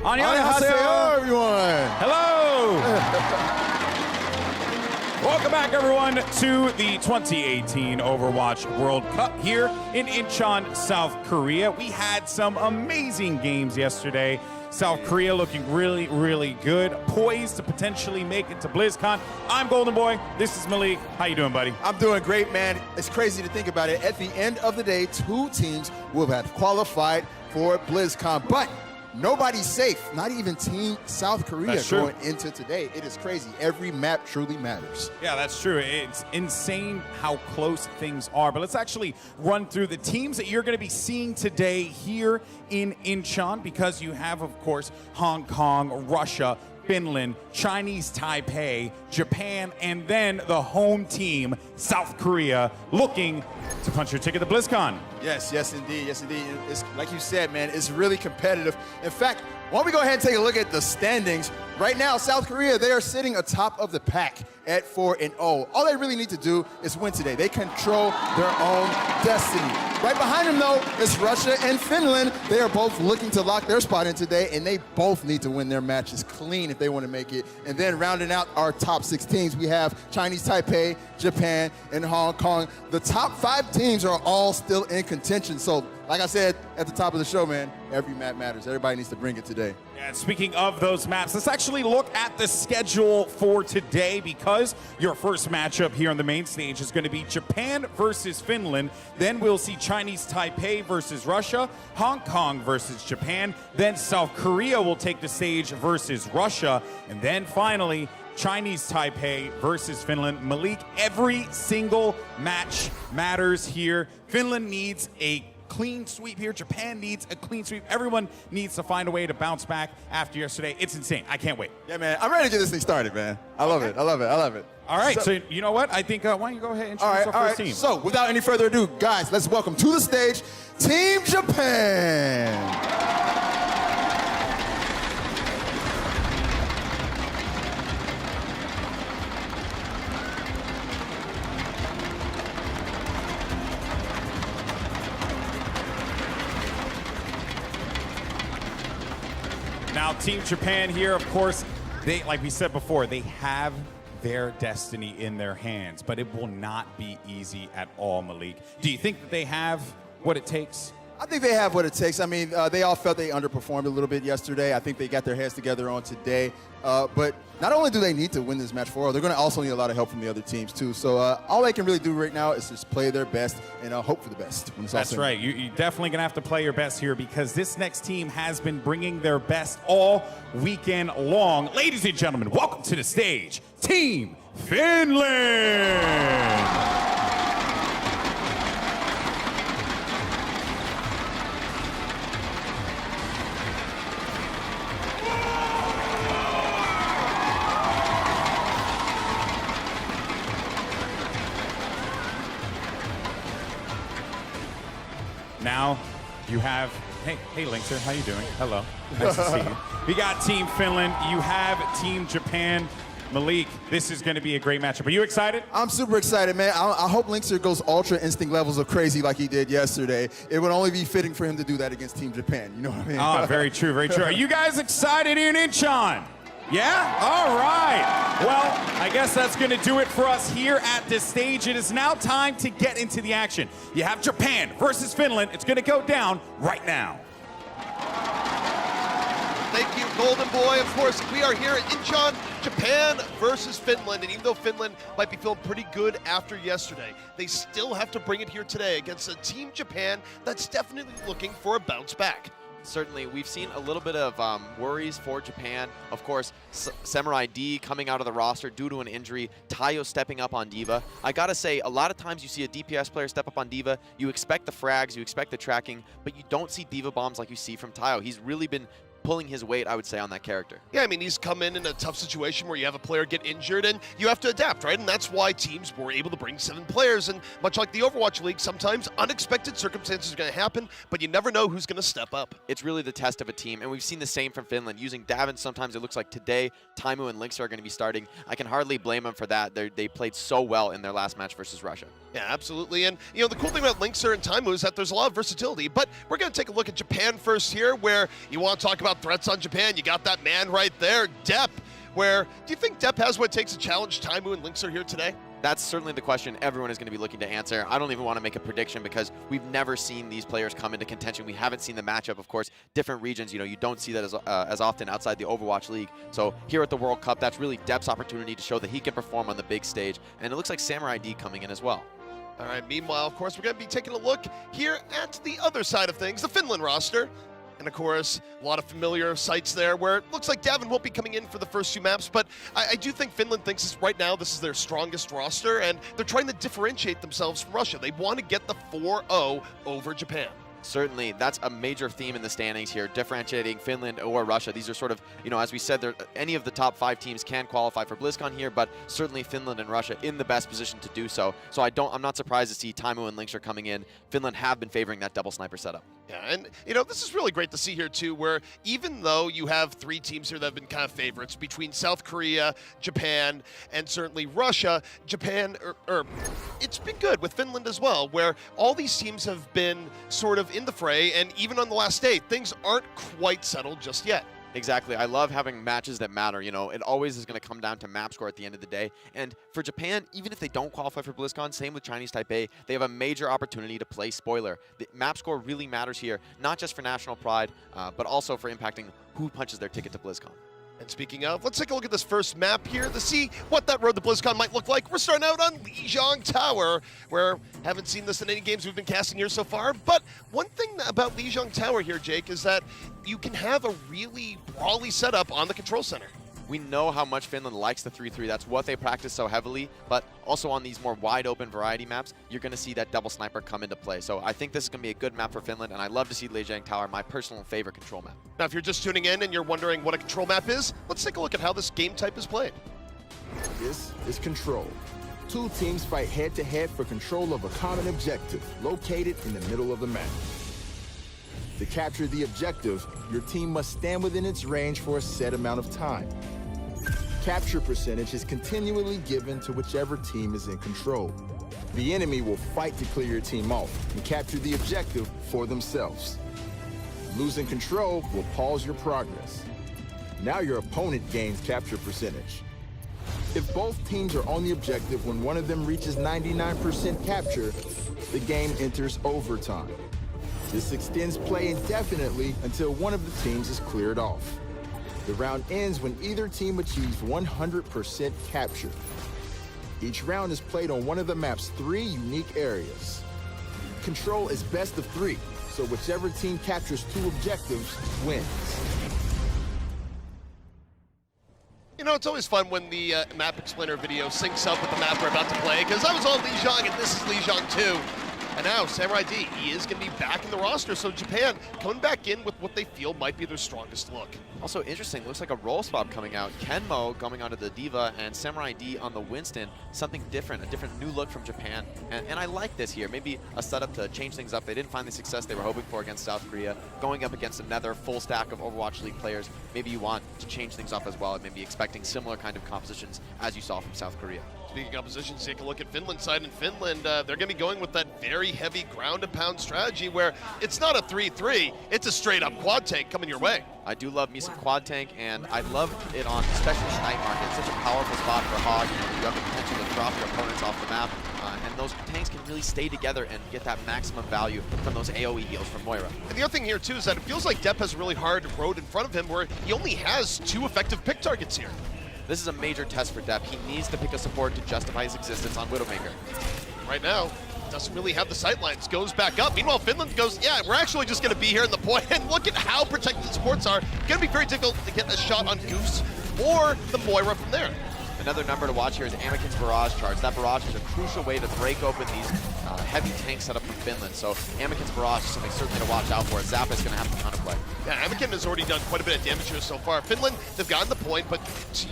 Annyeonghaseyo, everyone. Hello. Welcome back, everyone, to the 2018 Overwatch World Cup here in Incheon, South Korea. We had some amazing games yesterday. South Korea looking really, really good, poised to potentially make it to BlizzCon. I'm Golden Boy. This is Malik. How you doing, buddy? I'm doing great, man. It's crazy to think about it. At the end of the day, two teams will have qualified for BlizzCon, but nobody's safe, not even Team South Korea going into today. It is crazy. Every map truly matters. Yeah, that's true. It's insane how close things are. But let's actually run through the teams that you're going to be seeing today here in Incheon, because you have, of course, Hong Kong, Russia, Finland, Chinese Taipei, Japan, and then the home team, South Korea, looking to punch your ticket to BlizzCon. Yes, yes, indeed. Yes, indeed. It's, like you said, man, it's really competitive. In fact, why don't we go ahead and take a look at the standings? Right now, South Korea, they are sitting atop of the pack at 4-0. All they really need to do is win today. They control their own destiny. Right behind them, though, is Russia and Finland. They are both looking to lock their spot in today, and they both need to win their matches clean if they want to make it. And then rounding out our top 6 teams, we have Chinese Taipei, Japan, and Hong Kong. The top 5 teams are all still in contention. So, like I said at the top of the show, man, every map matters. Everybody needs to bring it today. And speaking of those maps, let's actually look at the schedule for today, because your first matchup here on the main stage is going to be Japan versus Finland. Then we'll see Chinese Taipei versus Russia, Hong Kong versus Japan. Then South Korea will take the stage versus Russia. And then finally, Chinese Taipei versus Finland. Malik, every single match matters here. Finland needs a clean sweep here. Japan needs a clean sweep. Everyone needs to find a way to bounce back after yesterday. It's insane. I can't wait. Yeah, man. I'm ready to get this thing started, man. I love it. I love it. I love it. All right. So you know what? I think, why don't you go ahead and introduce our first team. So without any further ado, guys, let's welcome to the stage Team Japan. Now, Team Japan here, of course, they, like we said before, they have their destiny in their hands, but it will not be easy at all, Malik. Do you think that they have what it takes? I think they have what it takes. I mean, they all felt they underperformed a little bit yesterday. I think they got their heads together on today. But not only do they need to win this match 4-0, they're going to also need a lot of help from the other teams, too. So all they can really do right now is just play their best and hope for the best. That's right. You're definitely going to have to play your best here, because this next team has been bringing their best all weekend long. Ladies and gentlemen, welcome to the stage, Team Finland. Now you have, hey Linkster, how you doing? Hello, nice to see you. We got Team Finland, you have Team Japan. Malik, this is going to be a great matchup. Are you excited? I'm super excited, man. I hope Linkster goes ultra instinct levels of crazy like he did yesterday. It would only be fitting for him to do that against Team Japan. You know what I mean? Oh, very true, very true. Are you guys excited here in Incheon? Yeah? All right. Well, I guess that's going to do it for us here at this stage. It is now time to get into the action. You have Japan versus Finland. It's going to go down right now. Thank you, Golden Boy. Of course, we are here at Incheon, Japan versus Finland. And even though Finland might be feeling pretty good after yesterday, they still have to bring it here today against a Team Japan that's definitely looking for a bounce back. Certainly, we've seen a little bit of worries for Japan. Of course, Samurai D coming out of the roster due to an injury. Tayo stepping up on D.Va. I gotta say, a lot of times you see a DPS player step up on D.Va, you expect the frags, you expect the tracking, but you don't see D.Va bombs like you see from Tayo. He's really been pulling his weight, I would say, on that character. Yeah, I mean, he's come in a tough situation where you have a player get injured and you have to adapt, right? And that's why teams were able to bring 7 players. And much like the Overwatch League, sometimes unexpected circumstances are going to happen, but you never know who's going to step up. It's really the test of a team, and we've seen the same from Finland. Using Davin, sometimes it looks like today, Taimu and Linkster are going to be starting. I can hardly blame them for that. They played so well in their last match versus Russia. Yeah, absolutely. And, you know, the cool thing about Linkster and Taimu is that there's a lot of versatility. But we're going to take a look at Japan first here, where you want to talk about about threats on Japan, you got that man right there, Depp. Where do you think Depp has what it takes to challenge Taimu and Lynx are here today? That's certainly the question everyone is going to be looking to answer. I don't even want to make a prediction because we've never seen these players come into contention. We haven't seen the matchup. Of course, different regions, you don't see that as often outside the Overwatch League. So here at the World Cup, that's really Depp's opportunity to show that he can perform on the big stage. And it looks like Samurai D coming in as well. All right, meanwhile, of course, we're going to be taking a look here at the other side of things, the Finland roster. And of course, a lot of familiar sights there where it looks like Davin won't be coming in for the first few maps, but I do think Finland thinks right now this is their strongest roster, and they're trying to differentiate themselves from Russia. They want to get the 4-0 over Japan. Certainly, that's a major theme in the standings here, differentiating Finland or Russia. These are sort of, as we said, any of the top 5 teams can qualify for BlizzCon here, but certainly Finland and Russia in the best position to do so. So I'm not surprised to see Taimu and Lynx are coming in. Finland have been favoring that double sniper setup. Yeah, and this is really great to see here too, where even though you have 3 teams here that have been kind of favorites between South Korea, Japan, and certainly Russia, Japan, it's been good with Finland as well, where all these teams have been sort of in the fray, and even on the last day, things aren't quite settled just yet. Exactly. I love having matches that matter. It always is going to come down to map score at the end of the day. And for Japan, even if they don't qualify for BlizzCon, same with Chinese Taipei, they have a major opportunity to play spoiler. The map score really matters here, not just for national pride, but also for impacting who punches their ticket to BlizzCon. And speaking of, let's take a look at this first map here to see what that road to BlizzCon might look like. We're starting out on Lijiang Tower, where haven't seen this in any games we've been casting here so far. But one thing about Lijiang Tower here, Jake, is that you can have a really brawly setup on the control center. We know how much Finland likes the 3-3. That's what they practice so heavily. But also on these more wide open variety maps, you're going to see that double sniper come into play. So I think this is going to be a good map for Finland, and I love to see Lijiang Tower, my personal favorite control map. Now, if you're just tuning in and you're wondering what a control map is, let's take a look at how this game type is played. This is Control. 2 teams fight head-to-head for control of a common objective, located in the middle of the map. To capture the objective, your team must stand within its range for a set amount of time. Capture percentage is continually given to whichever team is in control. The enemy will fight to clear your team off and capture the objective for themselves. Losing control will pause your progress. Now your opponent gains capture percentage. If both teams are on the objective when one of them reaches 99% capture, the game enters overtime. This extends play indefinitely until one of the teams is cleared off. The round ends when either team achieves 100% capture. Each round is played on one of the map's 3 unique areas. Control is best of 3, so whichever team captures 2 objectives wins. It's always fun when the map explainer video syncs up with the map we're about to play, because I was on Lijiang and this is Lijiang 2. And now Samurai D, he is going to be back in the roster, so Japan coming back in with what they feel might be their strongest look. Also interesting, looks like a role swap coming out. Kenmo going onto the Diva and Samurai D on the Winston. Something different, a different new look from Japan. And I like this here. Maybe a setup to change things up. They didn't find the success they were hoping for against South Korea. Going up against another full stack of Overwatch League players, maybe you want to change things up as well and maybe expecting similar kind of compositions as you saw from South Korea. Speaking of oppositions, take a look at Finland's side. In Finland, they're going to be going with that very heavy ground and pound strategy where it's not a 3-3, it's a straight up quad tank coming your way. I do love me some quad tank, and I love it on especially Night Market. It's such a powerful spot for Hog. You have the potential to drop your opponents off the map, and those tanks can really stay together and get that maximum value from those AoE heals from Moira. And the other thing here too is that it feels like Depp has a really hard road in front of him where he only has 2 effective pick targets here. This is a major test for Depp. He needs to pick a support to justify his existence on Widowmaker. Right now, doesn't really have the sightlines, goes back up. Meanwhile, Finland goes, yeah, we're actually just going to be here in the point. And look at how protected the supports are. Going to be very difficult to get a shot on Goose or the Moira from there. Another number to watch here is Amiken's barrage charge. That barrage is a crucial way to break open these heavy tanks set up from Finland. So Amiken's barrage is something certainly to watch out for. Zappa's going to have to counterplay. Yeah, Amiken has already done quite a bit of damage here so far. Finland, they've gotten the point, but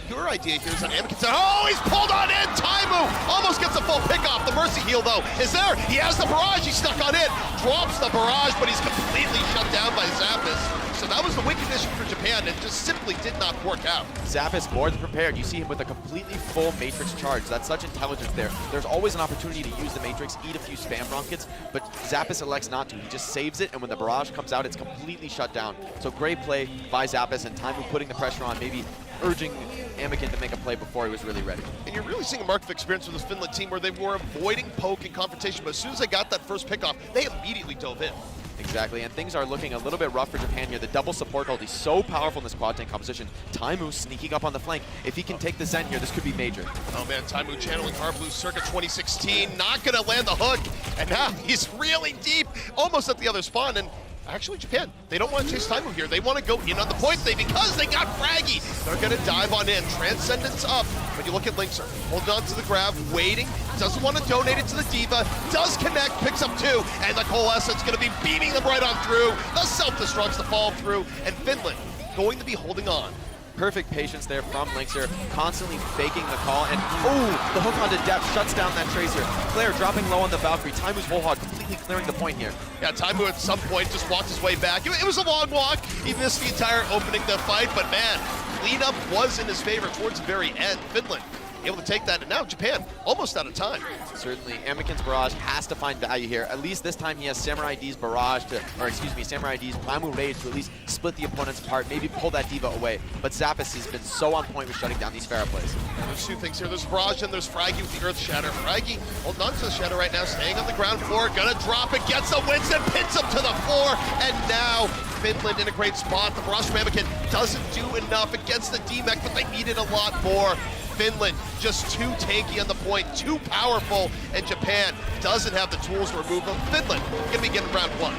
your idea here is that Amiken said, oh, he's pulled on in! Taimu almost gets a full pick off. The Mercy heal, though, is there. He has the barrage. He's stuck on it. Drops the barrage, but he's completely shut down by Zappis. So So that was the win condition for Japan, and just simply did not work out. Zappis more than prepared. You see him with a completely full Matrix charge. That's such intelligence there. There's always an opportunity to use the Matrix, eat a few spam rockets, but Zappis elects not to. He just saves it, and when the barrage comes out, it's completely shut down. So great play by Zappis, and Taimu putting the pressure on, maybe urging Incheon to make a play before he was really ready. And you're really seeing a mark of experience with this Finland team where they were avoiding poke and confrontation, but as soon as they got that first pick off, they immediately dove in. Exactly, and things are looking a little bit rough for Japan here. The double support hold, he's so powerful in this quad tank composition. Taimu sneaking up on the flank. If he can take the Zen here, this could be major. Oh man, Taimu channeling Hard Blue circa 2016, not gonna land the hook, and now he's really deep, almost at the other spawn, and actually Japan, they don't want to chase Taimu here. They want to go in on the point thing because they got Fraggy. They're gonna dive on in, Transcendence up. When you look at Linkser, holding on to the grab, waiting, doesn't want to donate it to the Diva, does connect, picks up 2, and the Coalescence gonna be beaming them right on through. The self-destructs to fall through, and Finland going to be holding on. Perfect patience there from Linkser, constantly faking the call, and oh, the hook onto depth shuts down that Tracer. Claire dropping low on the Valkyrie. Taimu's whole hog completely clearing the point here. Yeah, Taimu at some point just walked his way back. It was a long walk. He missed the entire opening the fight, but man, cleanup was in his favor towards the very end. Finland able to take that, and now Japan almost out of time. Certainly, Incheon's barrage has to find value here. At least this time he has Samurai D's barrage to, or excuse me, Samurai D's Primal Rage to at least split the opponent's apart, maybe pull that Diva away. But Zappis has been so on point with shutting down these Pharah plays. There's two things here. There's barrage and there's Fraggy with the Earth Shatter. Fraggy holding on to the Shatter right now, staying on the ground floor, gonna drop it, gets the Winston, pins him to the floor, and now Finland in a great spot. The barrage from Incheon doesn't do enough against the D-Mech, but they needed a lot more. Finland just too tanky on the point, too powerful, and Japan doesn't have the tools to remove them. Finland gonna be getting round 1.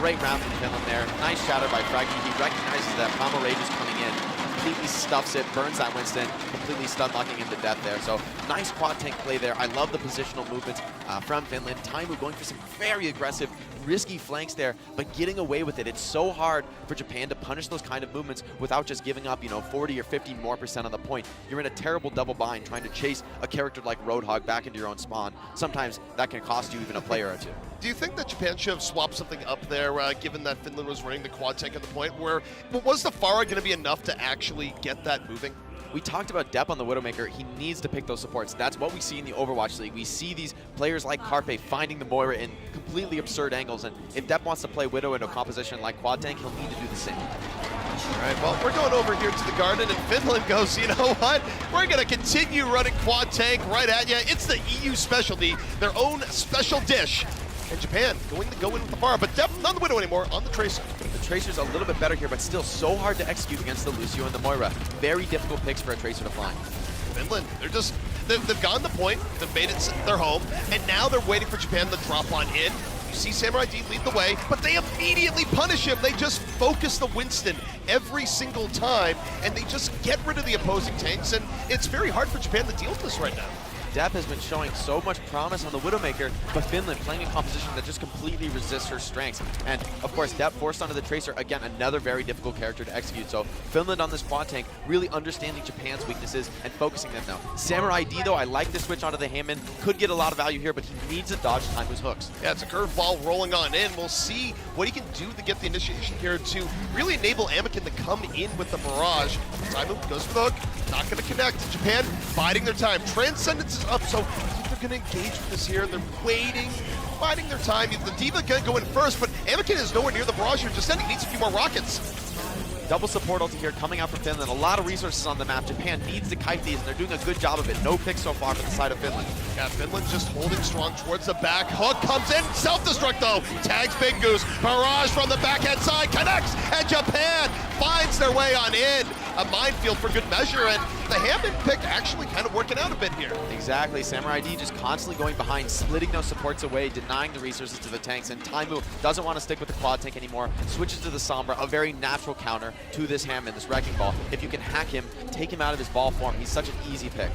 Great round from Finland there. Nice shatter by Fraggy. He recognizes that Primal Rage is coming in, completely stuffs it, burns that Winston, completely stun locking him to death there. So nice quad tank play there. I love the positional movements from Finland. Taimu going for some very aggressive, risky flanks there, but getting away with it. It's so hard for Japan to punish those kind of movements without just giving up, 40 or 50 more % on the point. You're in a terrible double bind trying to chase a character like Roadhog back into your own spawn. Sometimes that can cost you even a player or two. Do you think that Japan should have swapped something up there, given that Finland was running the quad tank at the point? Was the Pharah going to be enough to actually get that moving? We talked about Depp on the Widowmaker. He needs to pick those supports. That's what we see in the Overwatch League. We see these players like Carpe finding the Moira in completely absurd angles, and if Depp wants to play Widow in a composition like Quad Tank, he'll need to do the same. All right, well, we're going over here to the Garden, and Finland goes, you know what? We're going to continue running Quad Tank right at you. It's the EU specialty, their own special dish. And Japan going to go in with the Pharah, but Depp not on the Widow anymore, on the Tracer. The Tracer's a little bit better here, but still so hard to execute against the Lucio and the Moira. Very difficult picks for a Tracer to find. Finland, they've gone the point, they've made it their home, and now they're waiting for Japan to drop on in. You see Samurai D lead the way, but they immediately punish him. They just focus the Winston every single time, and they just get rid of the opposing tanks, and it's very hard for Japan to deal with this right now. Depp has been showing so much promise on the Widowmaker, but Finland playing a composition that just completely resists her strengths. And of course, Depp forced onto the Tracer, again, another very difficult character to execute. So Finland on this quad tank, really understanding Japan's weaknesses and focusing them now. Samurai D though, I like the switch onto the Hammond. Could get a lot of value here, but he needs to dodge Taimu's hooks. Yeah, it's a curveball rolling on in. We'll see what he can do to get the initiation here to really enable Incheon to come in with the barrage. Taimu goes for the hook, not going to connect. Japan biding their time. Transcendence is up, so I think they're going to engage with this here. They're waiting, biding their time. The Diva going to go in first, but Incheon is nowhere near the barrage here. Just needs a few more rockets. Double support ulti here coming out from Finland. A lot of resources on the map. Japan needs to kite these, and they're doing a good job of it. No picks so far from the side of Finland. Yeah, Finland just holding strong towards the back. Hook comes in. Self-destruct, though. Tags Big Goose. Barrage from the backhand side. Connects. And Japan finds their way on in. A minefield for good measure. And the Hammond pick actually kind of working out a bit here. Exactly. Samurai D just constantly going behind, splitting those supports away, denying the resources to the tanks. And Taimu doesn't want to stick with the quad tank anymore. Switches to the Sombra, a very natural counter to this Hammond, this Wrecking Ball. If you can hack him, take him out of his ball form, he's such an easy pick.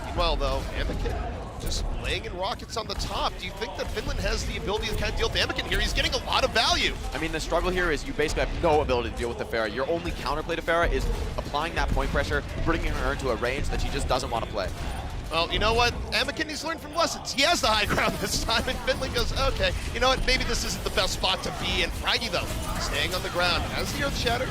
Meanwhile, though, Incheon just laying in rockets on the top. Do you think that Finland has the ability to kind of deal with Incheon here? He's getting a lot of value. I mean, the struggle here is you basically have no ability to deal with the Pharah. Your only counterplay to Pharah is applying that point pressure, bringing her into a range that she just doesn't want to play. Well, you know what? Anakin needs to learn from lessons. He has the high ground this time, and Finland goes, okay, you know what? Maybe this isn't the best spot to be in. Fraggy, though, staying on the ground. As the Earth Shatter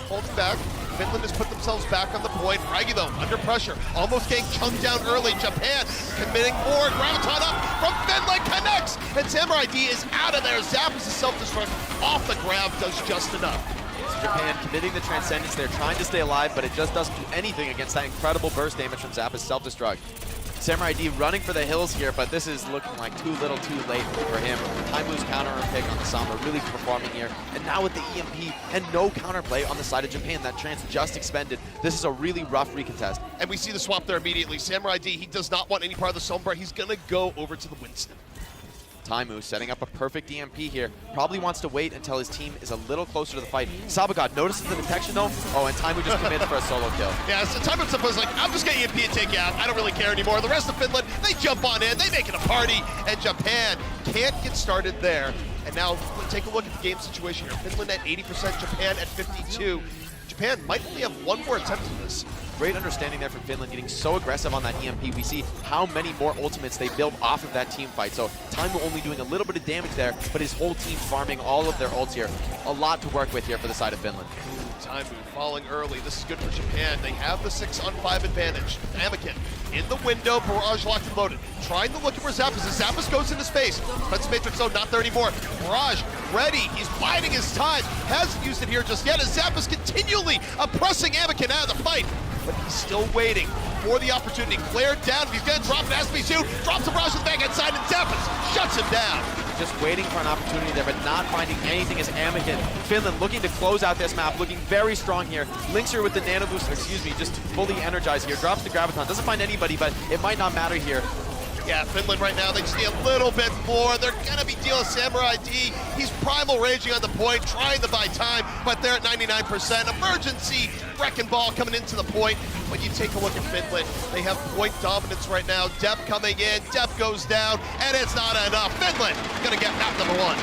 holds back, Finland has put themselves back on the point. Fraggy, though, under pressure, almost getting chunked down early. Japan committing more. Graviton up from Finland, connects, and Samurai D is out of there. Zappos' self-destruct off the grab does just enough. Japan committing the Transcendence. They're trying to stay alive, but it just doesn't do anything against that incredible burst damage from Zappos' self-destruct. Samurai D running for the hills here, but this is looking like too little too late for him. Taimu's counter pick on the Sombra really performing here. And now with the EMP and no counterplay on the side of Japan, that Trance just expended. This is a really rough recontest. And we see the swap there immediately. Samurai D, he does not want any part of the Sombra. He's going to go over to the Winston. Taimu setting up a perfect EMP here. Probably wants to wait until his team is a little closer to the fight. Sabagod notices the detection though. Oh, and Taimu just commits for a solo kill. Yeah, so Taimu's supposed like, I'm just going to EMP and take you out. I don't really care anymore. The rest of Finland, they jump on in. They make it a party. And Japan can't get started there. And now take a look at the game situation here. Finland at 80%, Japan at 52%. Japan might only have one more attempt at this. Great understanding there from Finland, getting so aggressive on that EMP. We see how many more ultimates they build off of that team fight. So Taimu only doing a little bit of damage there, but his whole team farming all of their ults here. A lot to work with here for the side of Finland. Taimu falling early. This is good for Japan. They have the 6-on-5 advantage. Anakin in the window, barrage locked and loaded. Trying to look at where Zappos is. Zappos goes into space. Defensive Matrix, though, not there anymore. Barrage ready. He's biding his time. Hasn't used it here just yet as Zappos continually oppressing Anakin out of the fight. But he's still waiting for the opportunity. Flared down. If he's going to drop an SB2, drops the barrage to the back inside, and Zappos shuts him down. Just waiting for an opportunity there, but not finding anything as Anakin. Finland looking to close out this map, looking very strong here. Linkser with the nano boost, just fully energized here. Drops the Graviton, doesn't find anybody, but it might not matter here. Yeah, Finland right now, they just need a little bit more. They're going to be dealing with Samurai D. He's primal raging on the point, trying to buy time, but they're at 99%. Emergency wrecking ball coming into the point. When you take a look at Finland, they have point dominance right now. Depth coming in, depth goes down, and it's not enough. Finland going to get map number 1.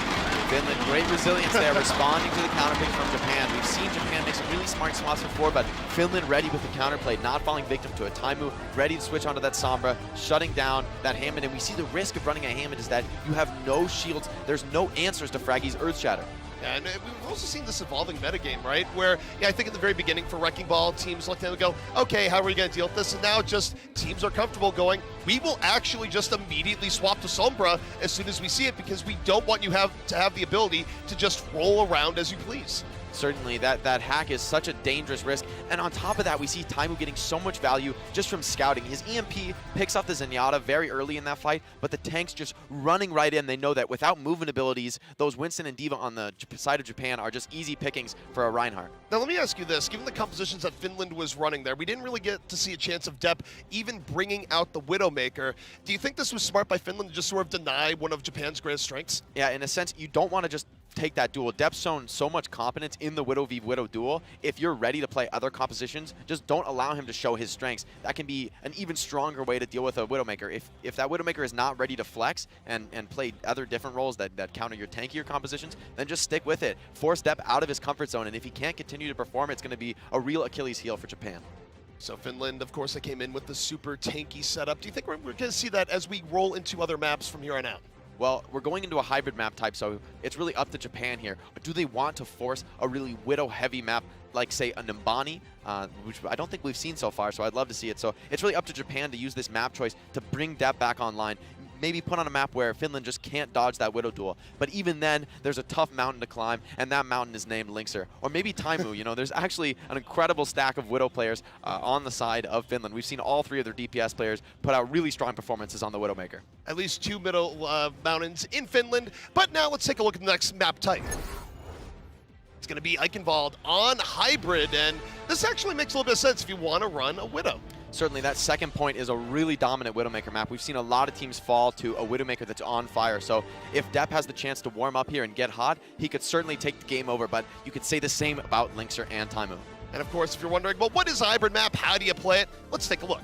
Finland, great resilience there, responding to the counterpick from Japan. We've seen Japan make some really smart swaps before, but Finland ready with the counterplay, not falling victim to it. Taimu ready to switch onto that Sombra, shutting down that Hammond, and we see the risk of running a Hammond is that you have no shields. There's no answers to Fraggy's Earth Shatter. Yeah, and we've also seen this evolving metagame, right? Where, yeah, I think at the very beginning for Wrecking Ball, teams looked at it and go, okay, how are we going to deal with this? And now just teams are comfortable going, we will actually just immediately swap to Sombra as soon as we see it because we don't want you to have the ability to just roll around as you please. Certainly, that hack is such a dangerous risk. And on top of that, we see Taimu getting so much value just from scouting. His EMP picks off the Zenyatta very early in that fight, but the tanks just running right in. They know that without movement abilities, those Winston and D.Va on the side of Japan are just easy pickings for a Reinhardt. Now, let me ask you this. Given the compositions that Finland was running there, we didn't really get to see a chance of depth even bringing out the Widowmaker. Do you think this was smart by Finland to just sort of deny one of Japan's greatest strengths? Yeah, in a sense, you don't want to just take that duel. Depth's shown so much competence in the Widow v Widow duel. If you're ready to play other compositions, just don't allow him to show his strengths. That can be an even stronger way to deal with a Widowmaker. If that Widowmaker is not ready to flex and play other different roles that counter your tankier compositions, then just stick with it. Force Dep out of his comfort zone, and if he can't continue to perform, it's going to be a real Achilles heel for Japan. So Finland, of course, they came in with the super tanky setup. Do you think we're going to see that as we roll into other maps from here on out? Well, we're going into a hybrid map type, so it's really up to Japan here. Do they want to force a really Widow-heavy map like, say, a Nimbani, which I don't think we've seen so far, so I'd love to see it. So it's really up to Japan to use this map choice to bring Dep back online. Maybe put on a map where Finland just can't dodge that Widow duel. But even then, there's a tough mountain to climb, and that mountain is named Linkser. Or maybe Taimu. You know, there's actually an incredible stack of Widow players on the side of Finland. We've seen all three of their DPS players put out really strong performances on the Widowmaker. At least 2 middle mountains in Finland. But now let's take a look at the next map type. It's going to be Eichenwald on hybrid, and this actually makes a little bit of sense if you want to run a Widow. Certainly, that second point is a really dominant Widowmaker map. We've seen a lot of teams fall to a Widowmaker that's on fire. So if Dep has the chance to warm up here and get hot, he could certainly take the game over. But you could say the same about Linkser and Taimu. And of course, if you're wondering, well, what is a hybrid map? How do you play it? Let's take a look.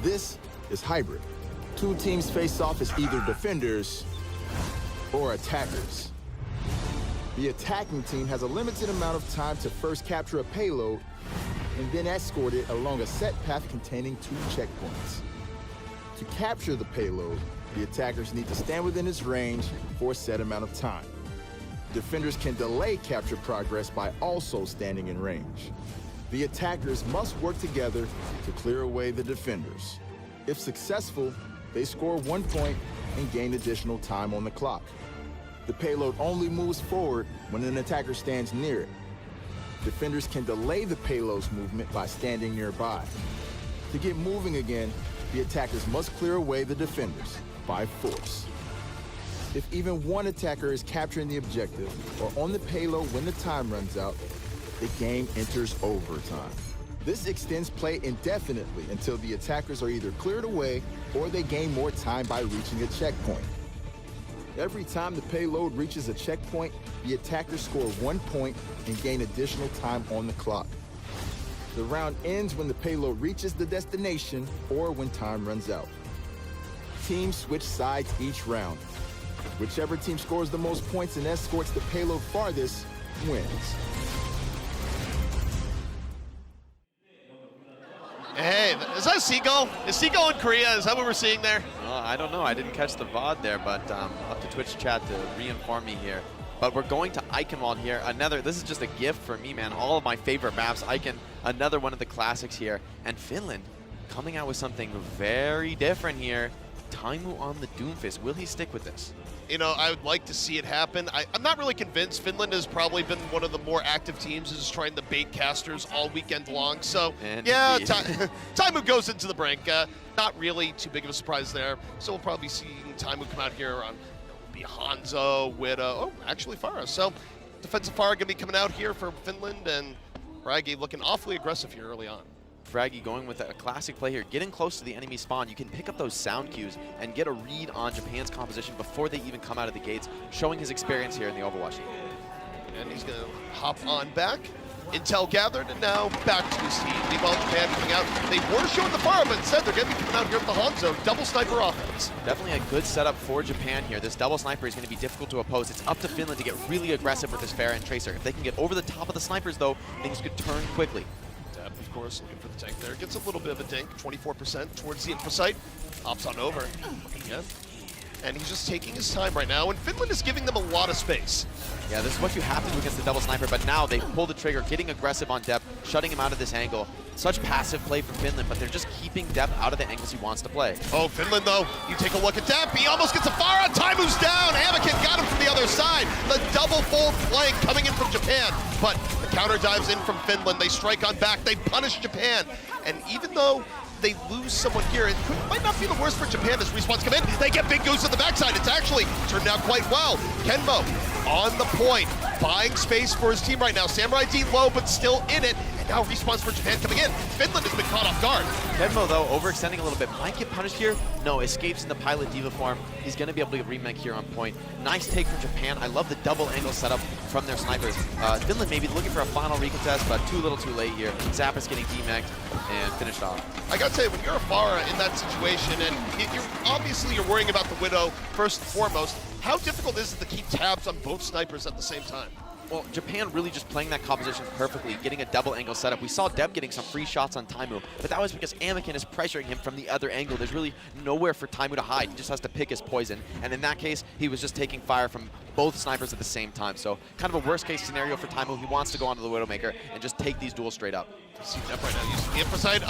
This is hybrid. 2 teams face off as either defenders or attackers. The attacking team has a limited amount of time to first capture a payload and then escorted along a set path containing 2 checkpoints. To capture the payload, the attackers need to stand within its range for a set amount of time. Defenders can delay capture progress by also standing in range. The attackers must work together to clear away the defenders. If successful, they score 1 point and gain additional time on the clock. The payload only moves forward when an attacker stands near it. Defenders can delay the payload's movement by standing nearby. To get moving again, the attackers must clear away the defenders by force. If even one attacker is capturing the objective or on the payload when the time runs out, the game enters overtime. This extends play indefinitely until the attackers are either cleared away or they gain more time by reaching a checkpoint. Every time the payload reaches a checkpoint, the attackers score 1 point and gain additional time on the clock. The round ends when the payload reaches the destination or when time runs out. Teams switch sides each round. Whichever team scores the most points and escorts the payload farthest wins. Hey, is that a seagull? Is seagull in Korea? Is that what we're seeing there? I don't know. I didn't catch the VOD there, but I'll have to Twitch chat to re-inform me here. But we're going to Eichenwald here. This is just a gift for me, man. All of my favorite maps. Eichen, another one of the classics here. And Finland coming out with something very different here. Taimu on the Doomfist. Will he stick with this? You know, I would like to see it happen. I'm not really convinced. Finland has probably been one of the more active teams, is trying to bait casters all weekend long. So, yeah, Taimu goes into the brink. Not really too big of a surprise there. So we'll probably see Taimu come out here on be Hanzo, Widow, actually Farah. So defensive Farah going to be coming out here for Finland, and Fraggy looking awfully aggressive here early on. Fraggy going with a classic play here, getting close to the enemy spawn. You can pick up those sound cues and get a read on Japan's composition before they even come out of the gates, showing his experience here in the Overwatch League. And he's going to hop on back. Intel gathered, and now back to his team. Meanwhile, Japan coming out. They were showing the fire, but instead they're going to be coming out here with the Hanzo. Double sniper offense. Definitely a good setup for Japan here. This double sniper is going to be difficult to oppose. It's up to Finland to get really aggressive with this Pharah and Tracer. If they can get over the top of the snipers, though, things could turn quickly. Deb, of course, looking for the tank there. Gets a little bit of a dink, 24% towards the info site. Hops on over. Again. And he's just taking his time right now, and Finland is giving them a lot of space. Yeah, this is what you have to do against the double sniper, but now they pull the trigger, getting aggressive on Depp, shutting him out of this angle. Such passive play from Finland, but they're just keeping Depp out of the angles he wants to play. Oh, Finland, though, you take a look at Depp. He almost gets a fire. Taimu's down. Anakin got him from the other side. The double fold flank coming in from Japan, but the counter dives in from Finland. They strike on back. They punish Japan, and even though they lose someone here, it might not be the worst for Japan as respawns come in. They get Big Goose at the backside. It's actually turned out quite well. Kenmo on the point, buying space for his team right now. Samurai D low, but still in it. And now respawns for Japan coming in. Finland has been caught off guard. Kenmo, though, overextending a little bit. Might get punished here. No, escapes in the Pilot Diva form. He's going to be able to get remake here on point. Nice take from Japan. I love the double angle setup from their snipers. Finland maybe looking for a final recontest, but too little too late here. Zappas getting demec'd and finished off. I gotta say, when you're a Farah in that situation, and you're worrying about the Widow first and foremost, how difficult is it to keep tabs on both snipers at the same time? Well, Japan really just playing that composition perfectly, getting a double angle setup. We saw Deb getting some free shots on Taimu, but that was because Anakin is pressuring him from the other angle. There's really nowhere for Taimu to hide. He just has to pick his poison. And in that case, he was just taking fire from both snipers at the same time. So kind of a worst case scenario for Taimu. He wants to go onto the Widowmaker and just take these duels straight up. You see Depp right now using the info side.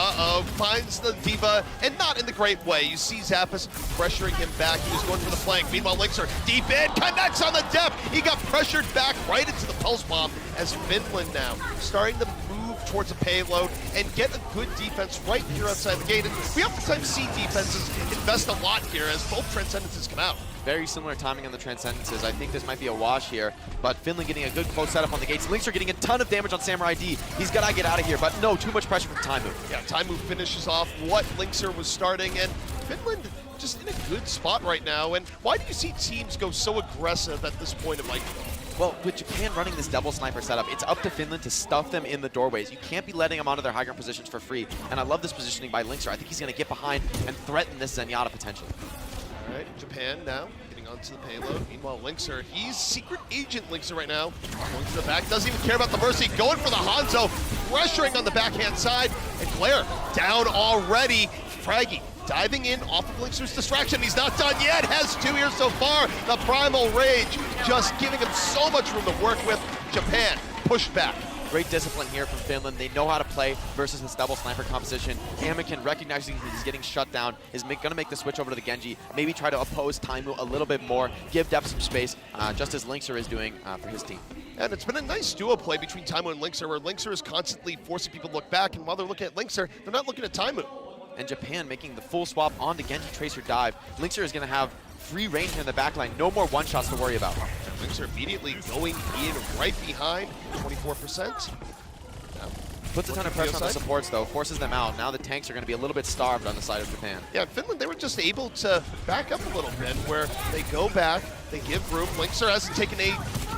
Finds the Diva, and not in the great way. You see Zappas pressuring him back. He was going for the flank. Meanwhile, Linkser deep in, connects on the Depp. He got pressured back right into the pulse bomb as Finland now starting to move towards a payload and get a good defense right here outside the gate. And we oftentimes see defenses invest a lot here as both Transcendences come out. Very similar timing on the Transcendences. I think this might be a wash here, but Finland getting a good close setup on the gates. Linkser getting a ton of damage on Samurai D. He's got to get out of here, but no, too much pressure from Taimu. Yeah, Taimu finishes off what Linkser was starting, and Finland just in a good spot right now. And why do you see teams go so aggressive at this point of Eichenwald? Well, with Japan running this double sniper setup, it's up to Finland to stuff them in the doorways. You can't be letting them onto their high ground positions for free, and I love this positioning by Linkser. I think he's going to get behind and threaten this Zenyatta potentially. All right, Japan now getting onto the payload. Meanwhile, Linkser, he's secret agent Linkser right now. Going to the back, doesn't even care about the Mercy, going for the Hanzo. pressuring on the backhand side, and Claire down already. Fraggy diving in off of Linkser's distraction. He's not done yet, has 2 here so far. The Primal Rage just giving him so much room to work with. Japan pushed back. Great discipline here from Finland. They know how to play versus this double sniper composition. Anakin, recognizing he's getting shut down, is going to make the switch over to the Genji, maybe try to oppose Taimu a little bit more, give Depth some space, just as Linkser is doing for his team. And it's been a nice duo play between Taimu and Linkser, where Linkser is constantly forcing people to look back, and while they're looking at Linkser, they're not looking at Taimu. And Japan making the full swap on the Genji Tracer dive. Linkser is going to have free range here in the backline, no more one-shots to worry about. Linkser immediately going in right behind, 24%. Puts a ton of pressure on the supports, though, forces them out. Now the tanks are going to be a little bit starved on the side of Japan. Yeah, in Finland, they were just able to back up a little bit, where they go back, they give room. Linkser hasn't taken any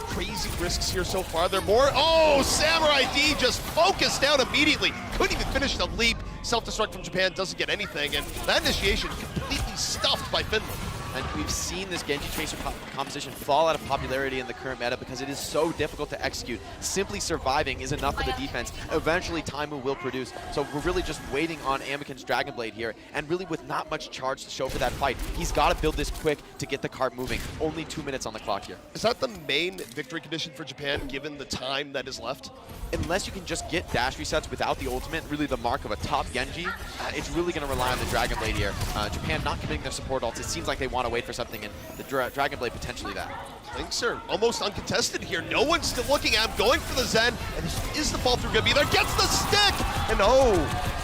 crazy risks here so far. They're more, oh, Samurai D just focused down immediately. Couldn't even finish the leap. Self-destruct from Japan doesn't get anything, and that initiation completely stuffed by Finland. And we've seen this Genji Tracer composition fall out of popularity in the current meta because it is so difficult to execute. Simply surviving is enough for the defense. Eventually, Taimu will produce. So we're really just waiting on Amiken's Dragon Blade here, and really with not much charge to show for that fight. He's got to build this quick to get the cart moving. Only 2 minutes on the clock here. Is that the main victory condition for Japan, given the time that is left? Unless you can just get dash resets without the ultimate, really the mark of a top Genji, it's really going to rely on the Dragon Blade here. Japan not committing their support ults. It seems like they want to wait for something, and the Dragon Blade potentially that. Linkser almost uncontested here. No one's still looking at him, going for the Zen, and is the fall through going to be there? Gets the stick, and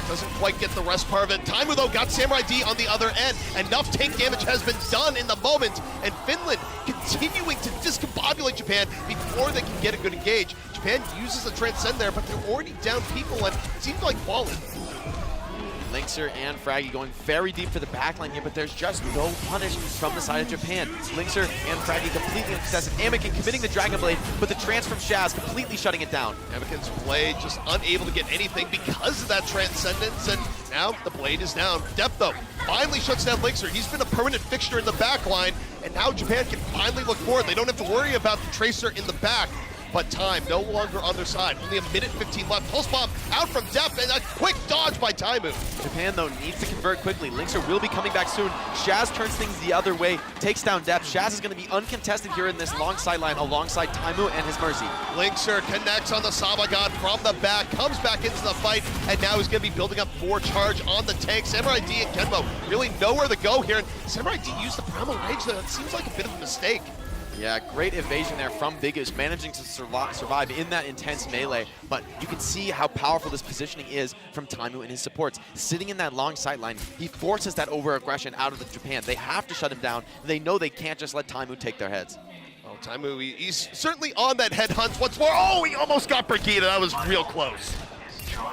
doesn't quite get the rest part of it. Taimu, though, got Samurai D on the other end. Enough tank damage has been done in the moment, and Finland continuing to discombobulate Japan before they can get a good engage. Japan uses the Transcend there, but they're already down people, and it seems like falling. Linkser and Fraggy going very deep for the backline here, but there's just no punish from the side of Japan. Linkser and Fraggy completely uncontested. Anakin committing the Dragon Blade, but the trance from Shaz completely shutting it down. Anakin's blade just unable to get anything because of that Transcendence, and now the blade is down. Depth, though, finally shuts down Linkser. He's been a permanent fixture in the backline, and now Japan can finally look forward. They don't have to worry about the Tracer in the back. But time no longer on their side. Only a minute 15 left. Pulse bomb out from Depth, and a quick dodge by Taimu. Japan, though, needs to convert quickly. Linkser will be coming back soon. Shaz turns things the other way, takes down Depth. Shaz is going to be uncontested here in this long sideline alongside Taimu and his Mercy. Linkser connects on the Saba God from the back, comes back into the fight, and now he's going to be building up more charge on the tank. Samurai D and Kenmo really nowhere to go here. And Samurai D used the Primal Rage, though. It seems like a bit of a mistake. Yeah, great evasion there from Biggest, managing to survive in that intense melee. But you can see how powerful this positioning is from Taimu and his supports. Sitting in that long sideline, he forces that over-aggression out of Japan. They have to shut him down. They know they can't just let Taimu take their heads. Oh, Taimu, he's certainly on that head hunt once more. Oh, he almost got Brigida. That was real close.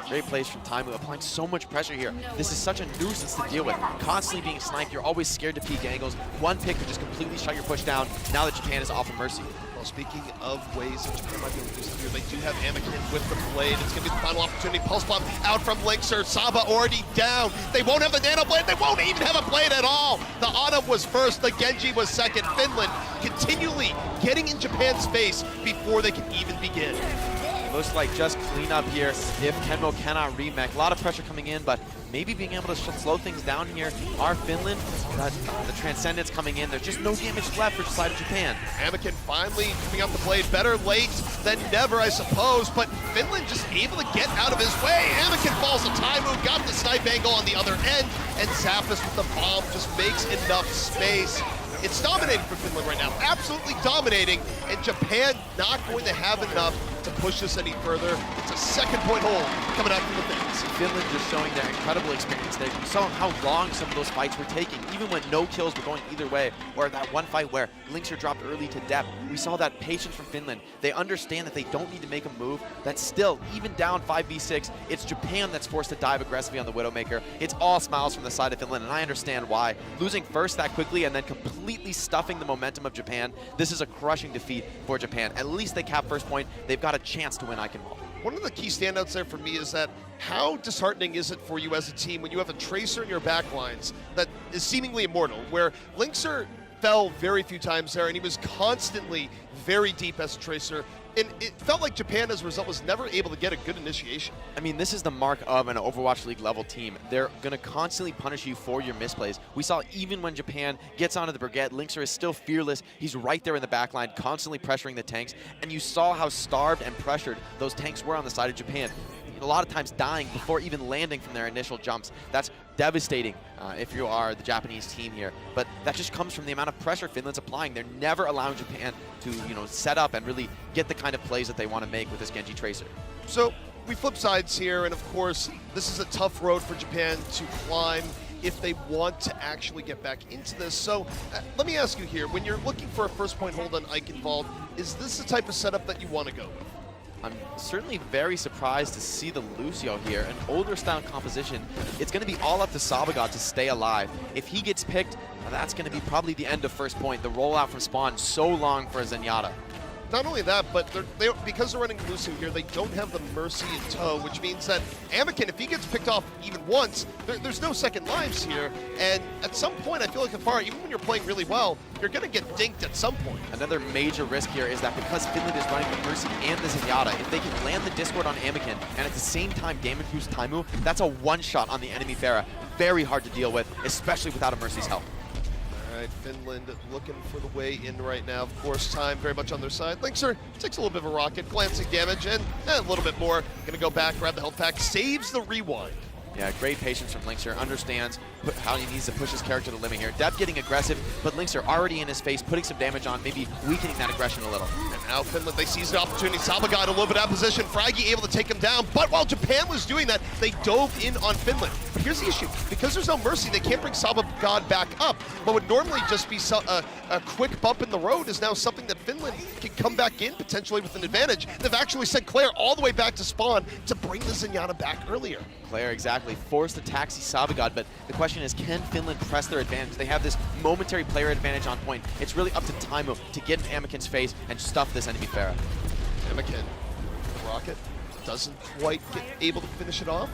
Great plays from Taimu, applying so much pressure here. This is such a nuisance to deal with. Constantly being sniped, you're always scared to peek angles. One pick could just completely shut your push down. Now that Japan is off of Mercy. Well, speaking of ways that Japan might be able to do something here, they do have Anakin with the blade. It's going to be the final opportunity. Pulse bomb out from Linkser. Saba already down. They won't have the nano blade. They won't even have a blade at all. The Autumn was first. The Genji was second. Finland continually getting in Japan's face before they can even begin. Looks like just clean up here if Kenmo cannot remake. A lot of pressure coming in, but maybe being able to slow things down here are Finland. The Transcendence coming in. There's just no damage left for the side of Japan. Anakin finally coming out the blade. Better late than never, I suppose, but Finland just able to get out of his way. Anakin falls to Taimu, got the snipe angle on the other end, and Zappis with the bomb just makes enough space. It's dominating for Finland right now, absolutely dominating, and Japan not going to have enough to push this any further. It's a second-point hold coming out from the Finns. Finland just showing their incredible experience there. You saw how long some of those fights were taking, even when no kills were going either way, or that one fight where Linkser dropped early to Depth. We saw that patience from Finland. They understand that they don't need to make a move, that still, even down 5v6, it's Japan that's forced to dive aggressively on the Widowmaker. It's all smiles from the side of Finland, and I understand why. Losing first that quickly and then completely stuffing the momentum of Japan, this is a crushing defeat for Japan. At least they cap first point. They've got a chance to win Eichenwald. One of the key standouts there for me is that how disheartening is it for you as a team when you have a Tracer in your backlines that is seemingly immortal, where Linkser fell very few times there, and he was constantly very deep as a tracer. And it felt like Japan, as a result, was never able to get a good initiation. I mean, this is the mark of an Overwatch League level team. They're going to constantly punish you for your misplays. We saw even when Japan gets onto the Brigade, Linkser is still fearless. He's right there in the back line, constantly pressuring the tanks. And you saw how starved and pressured those tanks were on the side of Japan. A lot of times dying before even landing from their initial jumps. That's devastating if you are the Japanese team here. But that just comes from the amount of pressure Finland's applying. They're never allowing Japan to, set up and really get the kind of plays that they want to make with this Genji Tracer. So we flip sides here, and of course, this is a tough road for Japan to climb if they want to actually get back into this. So let me ask you here, when you're looking for a first point hold on Ike involved, is this the type of setup that you want to go with? I'm certainly very surprised to see the Lucio here, an older style composition. It's going to be all up to Sabagod to stay alive. If he gets picked, that's going to be probably the end of first point. The rollout from spawn so long for Zenyatta. Not only that, but because they're running Lucio here, they don't have the Mercy in tow, which means that Anakin, if he gets picked off even once, there's no second lives here. And at some point, I feel like Afara, even when you're playing really well, you're going to get dinked at some point. Another major risk here is that because Finland is running the Mercy and the Zenyatta, if they can land the Discord on Anakin and at the same time damage boost Taimu, that's a one-shot on the enemy Pharah. Very hard to deal with, especially without a Mercy's help. All right, Finland looking for the way in right now. Of course, time very much on their side. Linkser takes a little bit of a rocket, glancing damage, and a little bit more. Gonna go back, grab the health pack, saves the rewind. Yeah, great patience from Linkser. Understands how he needs to push his character to the limit here. Depp getting aggressive, but Linkser already in his face, putting some damage on, maybe weakening that aggression a little. And now Finland, they seize the opportunity. Sabagod a little bit out of position. Fraggy able to take him down, but while Japan was doing that, they dove in on Finland. But here's the issue. Because there's no Mercy, they can't bring Sabagod back up. What would normally just be a quick bump in the road is now something that Finland can come back in, potentially with an advantage. They've actually sent Claire all the way back to spawn to bring the Zenyatta back earlier. Claire, exactly. Forced to taxi Sabagod, but the question is, can Finland press their advantage? They have this momentary player advantage on point. It's really up to Taimu to get in Anakin's face and stuff this enemy Pharah. Anakin, the rocket, doesn't quite get able to finish it off.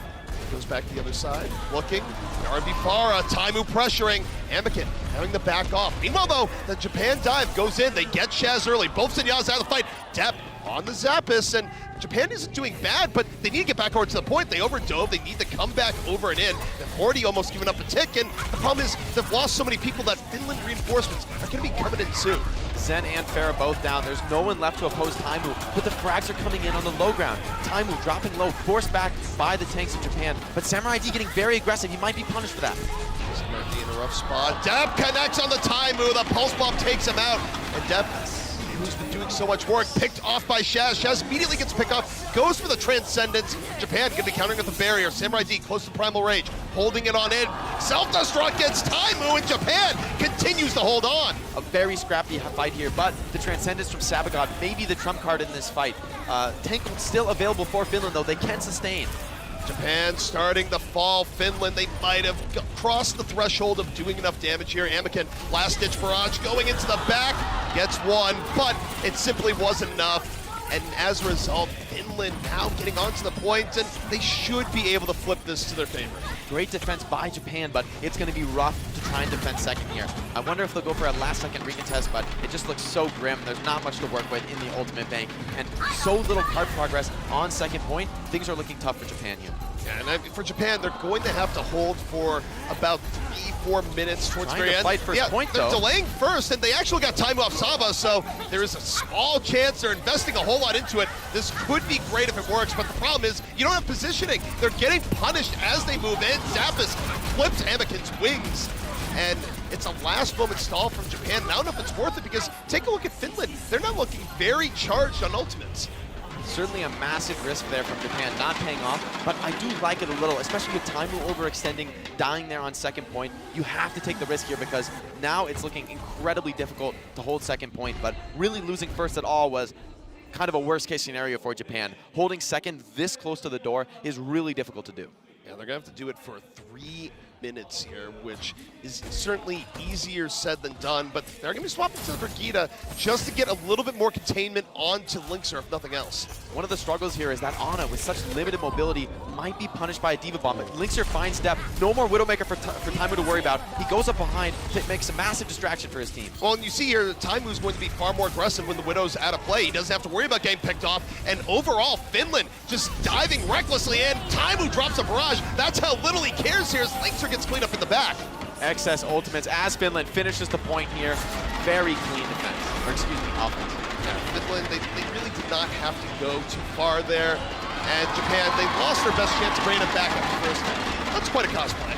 Goes back to the other side, looking. RB Farah, Taimu pressuring. Anakin having to back off. Meanwhile, though, the Japan dive goes in. They get Shaz early. Both Zenyatta's out of the fight. Depp on the Zappis, and Japan isn't doing bad, but they need to get back over to the point. They overdove. They need to come back over and in. They've already almost given up a tick, and the problem is they've lost so many people that Finland reinforcements are going to be coming in soon. Zen and Pharah both down. There's no one left to oppose Taimu, but the frags are coming in on the low ground. Taimu dropping low, forced back by the tanks of Japan, but Samurai D getting very aggressive. He might be punished for that. Samurai D in a rough spot. Depp connects on the Taimu. The pulse bomb takes him out, and Depp, who's been doing so much work, picked off by Shaz. Shaz immediately gets picked off, goes for the Transcendence. Japan going to be countering with the barrier. Samurai D close to primal range, holding it on in. Self-destruct gets Taimu, and Japan continues to hold on. A very scrappy fight here, but the Transcendence from Sabagod may be the trump card in this fight. Tank still available for Finland, though. They can sustain. Japan starting to fall. Finland, they might have crossed the threshold of doing enough damage here. Anakin, last-ditch barrage going into the back, gets one, but it simply wasn't enough. And as a result, Finland now getting onto the point, and they should be able to flip this to their favor. Great defense by Japan, but it's going to be rough to try and defend second here. I wonder if they'll go for a last-second recontest, but it just looks so grim. There's not much to work with in the ultimate bank, and so little card progress on second point. Things are looking tough for Japan here. Yeah, and for Japan, they're going to have to hold for about 3-4 minutes towards the very end. Fight first point, they're though. delaying first, and they actually got time off Saba, so there is a small chance they're investing a whole lot into it. This could be great if it works, but the problem is you don't have positioning. They're getting punished as they move in. Zappis flips Anakin's wings, and it's a last-moment stall from Japan. And I don't know if it's worth it, because take a look at Finland. They're not looking very charged on ultimates. Certainly a massive risk there from Japan, not paying off, but I do like it a little, especially with Taimu overextending, dying there on second point. You have to take the risk here, because now it's looking incredibly difficult to hold second point, but really losing first at all was kind of a worst-case scenario for Japan. Holding second this close to the door is really difficult to do. Yeah, they're going to have to do it for 3 minutes here, which is certainly easier said than done, but they're going to be swapping to the Brigida just to get a little bit more containment onto Linkser, if nothing else. One of the struggles here is that Ana, with such limited mobility, might be punished by a Diva Bomb, but Linkser finds depth. No more Widowmaker for Taimu to worry about. He goes up behind, makes a massive distraction for his team. Well, and you see here, Taimu's going to be far more aggressive when the Widow's out of play. He doesn't have to worry about getting picked off, and overall, Finland just diving recklessly in. Taimu drops a barrage. That's how little he cares here as Linkser gets cleaned up in the back. Excess ultimates as Finland finishes the point here. Very clean defense, or excuse me, offense. Yeah, Finland, they really did not have to go too far there. And Japan, they lost their best chance to bring it back up the first half. That's quite a cosplay.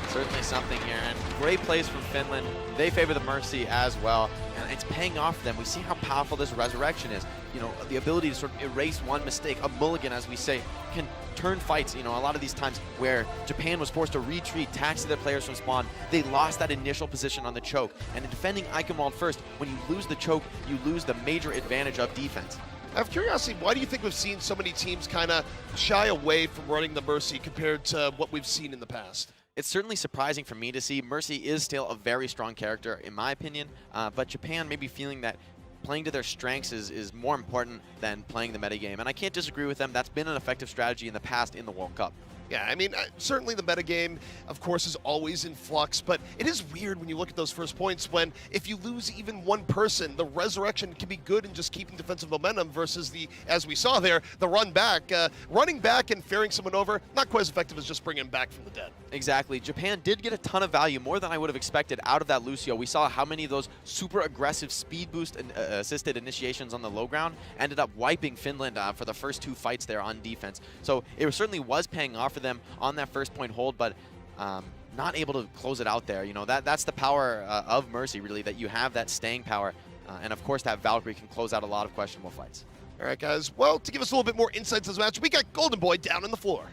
Certainly something here, and great plays from Finland. They favor the Mercy as well, and it's paying off for them. We see how powerful this resurrection is. You know, the ability to sort of erase one mistake, a mulligan, as we say, can turn fights. You know, a lot of these times where Japan was forced to retreat, taxi their players from spawn, they lost that initial position on the choke. And in defending Eichenwald first, when you lose the choke, you lose the major advantage of defense. Out of curiosity, why do you think we've seen so many teams kind of shy away from running the Mercy compared to what we've seen in the past? It's certainly surprising for me to see. Mercy is still a very strong character, in my opinion, but Japan may be feeling that playing to their strengths is more important than playing the metagame, and I can't disagree with them. That's been an effective strategy in the past in the World Cup. Yeah, I mean, certainly the metagame, of course, is always in flux, but it is weird when you look at those first points when if you lose even one person, the resurrection can be good in just keeping defensive momentum versus the, as we saw there, the run back. Running back and ferrying someone over, not quite as effective as just bringing him back from the dead. Exactly. Japan did get a ton of value, more than I would have expected out of that Lucio. We saw how many of those super aggressive speed boost and assisted initiations on the low ground ended up wiping Finland for the first two fights there on defense. So it certainly was paying off for them on that first point hold, but not able to close it out there. You know, that's the power of Mercy, really, that you have that staying power. And of course, that Valkyrie can close out a lot of questionable fights. All right, guys. Well, to give us a little bit more insight to this match, we got Golden Boy down on the floor.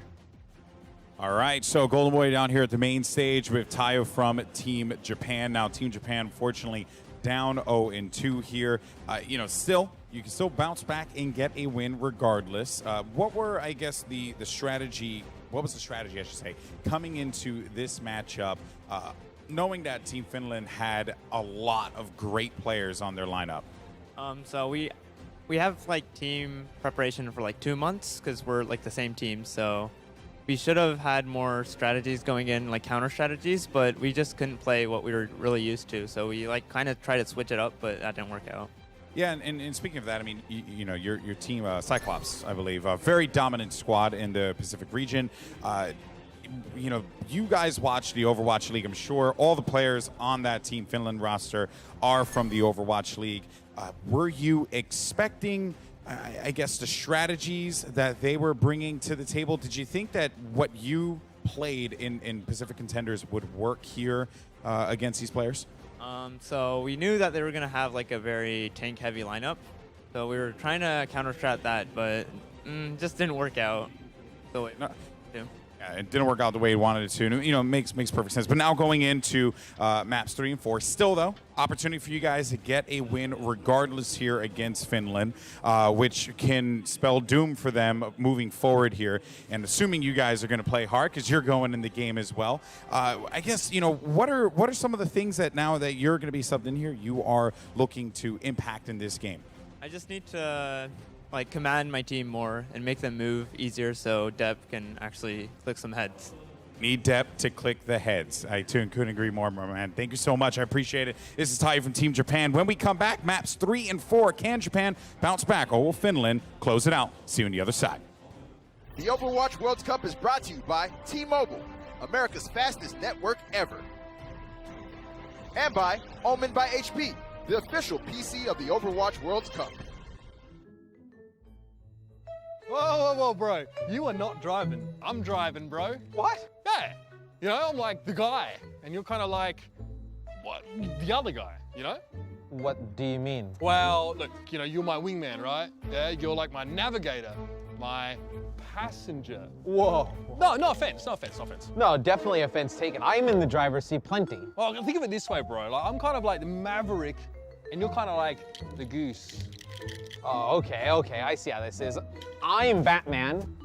All right, so Golden Boy down here at the main stage with Tayo from Team Japan. Now, Team Japan, fortunately, down 0-2 here. You know, still, you can still bounce back and get a win regardless. What were, I guess, the strategy? What was the strategy, I should say, coming into this matchup, knowing that Team Finland had a lot of great players on their lineup? So we have like team preparation for like 2 months because we're like the same team. So we should have had more strategies going in, like counter strategies, but we just couldn't play what we were really used to. So we like kind of tried to switch it up, but that didn't work out. Yeah, and speaking of that, I mean, you know, your team, Cyclops, I believe, a very dominant squad in the Pacific region. You know, you guys watch the Overwatch League, I'm sure. All the players on that Team Finland roster are from the Overwatch League. Were you expecting, I guess, the strategies that they were bringing to the table? Did you think that what you played in Pacific Contenders would work here against these players? So we knew that they were going to have like a very tank-heavy lineup. So we were trying to counter-strat that, but just didn't work out. So No. It didn't work out the way he wanted it to. You know, makes perfect sense. But now going into maps 3 and 4, still though, opportunity for you guys to get a win regardless here against Finland, which can spell doom for them moving forward here. And assuming you guys are going to play hard because you're going in the game as well, I guess, you know, what are some of the things that now that you're going to be subbed in here, you are looking to impact in this game? I just need to like command my team more and make them move easier so Deb can actually click some heads. Need depth to click the heads. I too couldn't agree more, my man. Thank you so much. I appreciate it. This is Ty from Team Japan. When we come back, maps 3 and 4. Can Japan bounce back, or will Finland close it out? See you on the other side. The Overwatch World Cup is brought to you by T-Mobile, America's fastest network ever. And by Omen by HP, the official PC of the Overwatch World Cup. Whoa, bro. You are not driving. I'm driving, bro. What? Yeah. You know, I'm like the guy. And you're kind of like, what? The other guy, you know? What do you mean? Well, look, you know, you're my wingman, right? Yeah, you're like my navigator, my passenger. Whoa. No offense. No, definitely offense taken. I'm in the driver's seat plenty. Well, think of it this way, bro. Like, I'm kind of like the maverick, and you're kind of like the goose. Oh, okay, I see how this is. I'm Batman,